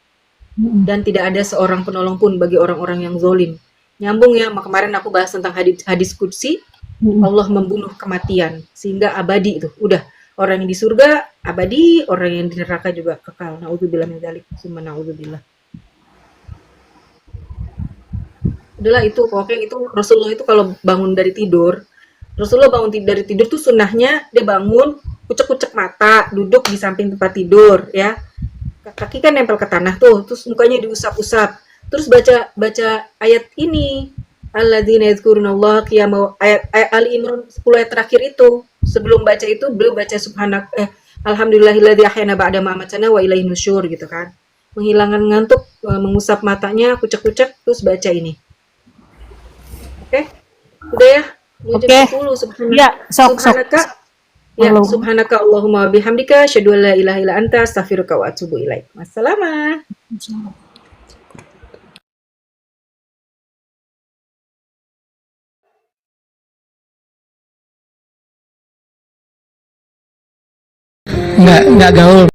Speaker 1: Dan tidak ada seorang penolong pun bagi orang-orang yang zalim. Nyambung ya, kemarin aku bahas tentang hadis qudsi. Allah membunuh kematian sehingga abadi itu. Udah, orang yang di surga abadi, orang yang di neraka juga kekal. Nauzubillah min dzalik. Summa nauzubillah. Udahlah itu, pokoknya itu Rasulullah itu kalau bangun dari tidur, dari tidur tuh sunnahnya dia bangun, kucek-kucek mata, duduk di samping tempat tidur ya. Kaki kan nempel ke tanah tuh, terus mukanya diusap-usap. Terus baca ayat ini. Alladzina yadhkurunallaha qiyaman, ayat Ali Imran 10 ayat terakhir itu. Sebelum baca itu beliau baca alhamdulillahilladzi ahyana ba'da ma amatana wa ilaihin nusyur gitu kan. Menghilangkan ngantuk, mengusap matanya, kucek-kucek, terus baca ini. Oke? Udah ya? Mau jam 10
Speaker 2: Ya, sok.
Speaker 1: Ya,
Speaker 2: Halo.
Speaker 1: subhanaka Allahumma wa bihamdika asyhadu an la ilaha illa anta astaghfiruka wa atubu ilaik. Wassalam.
Speaker 4: Nggak gaul.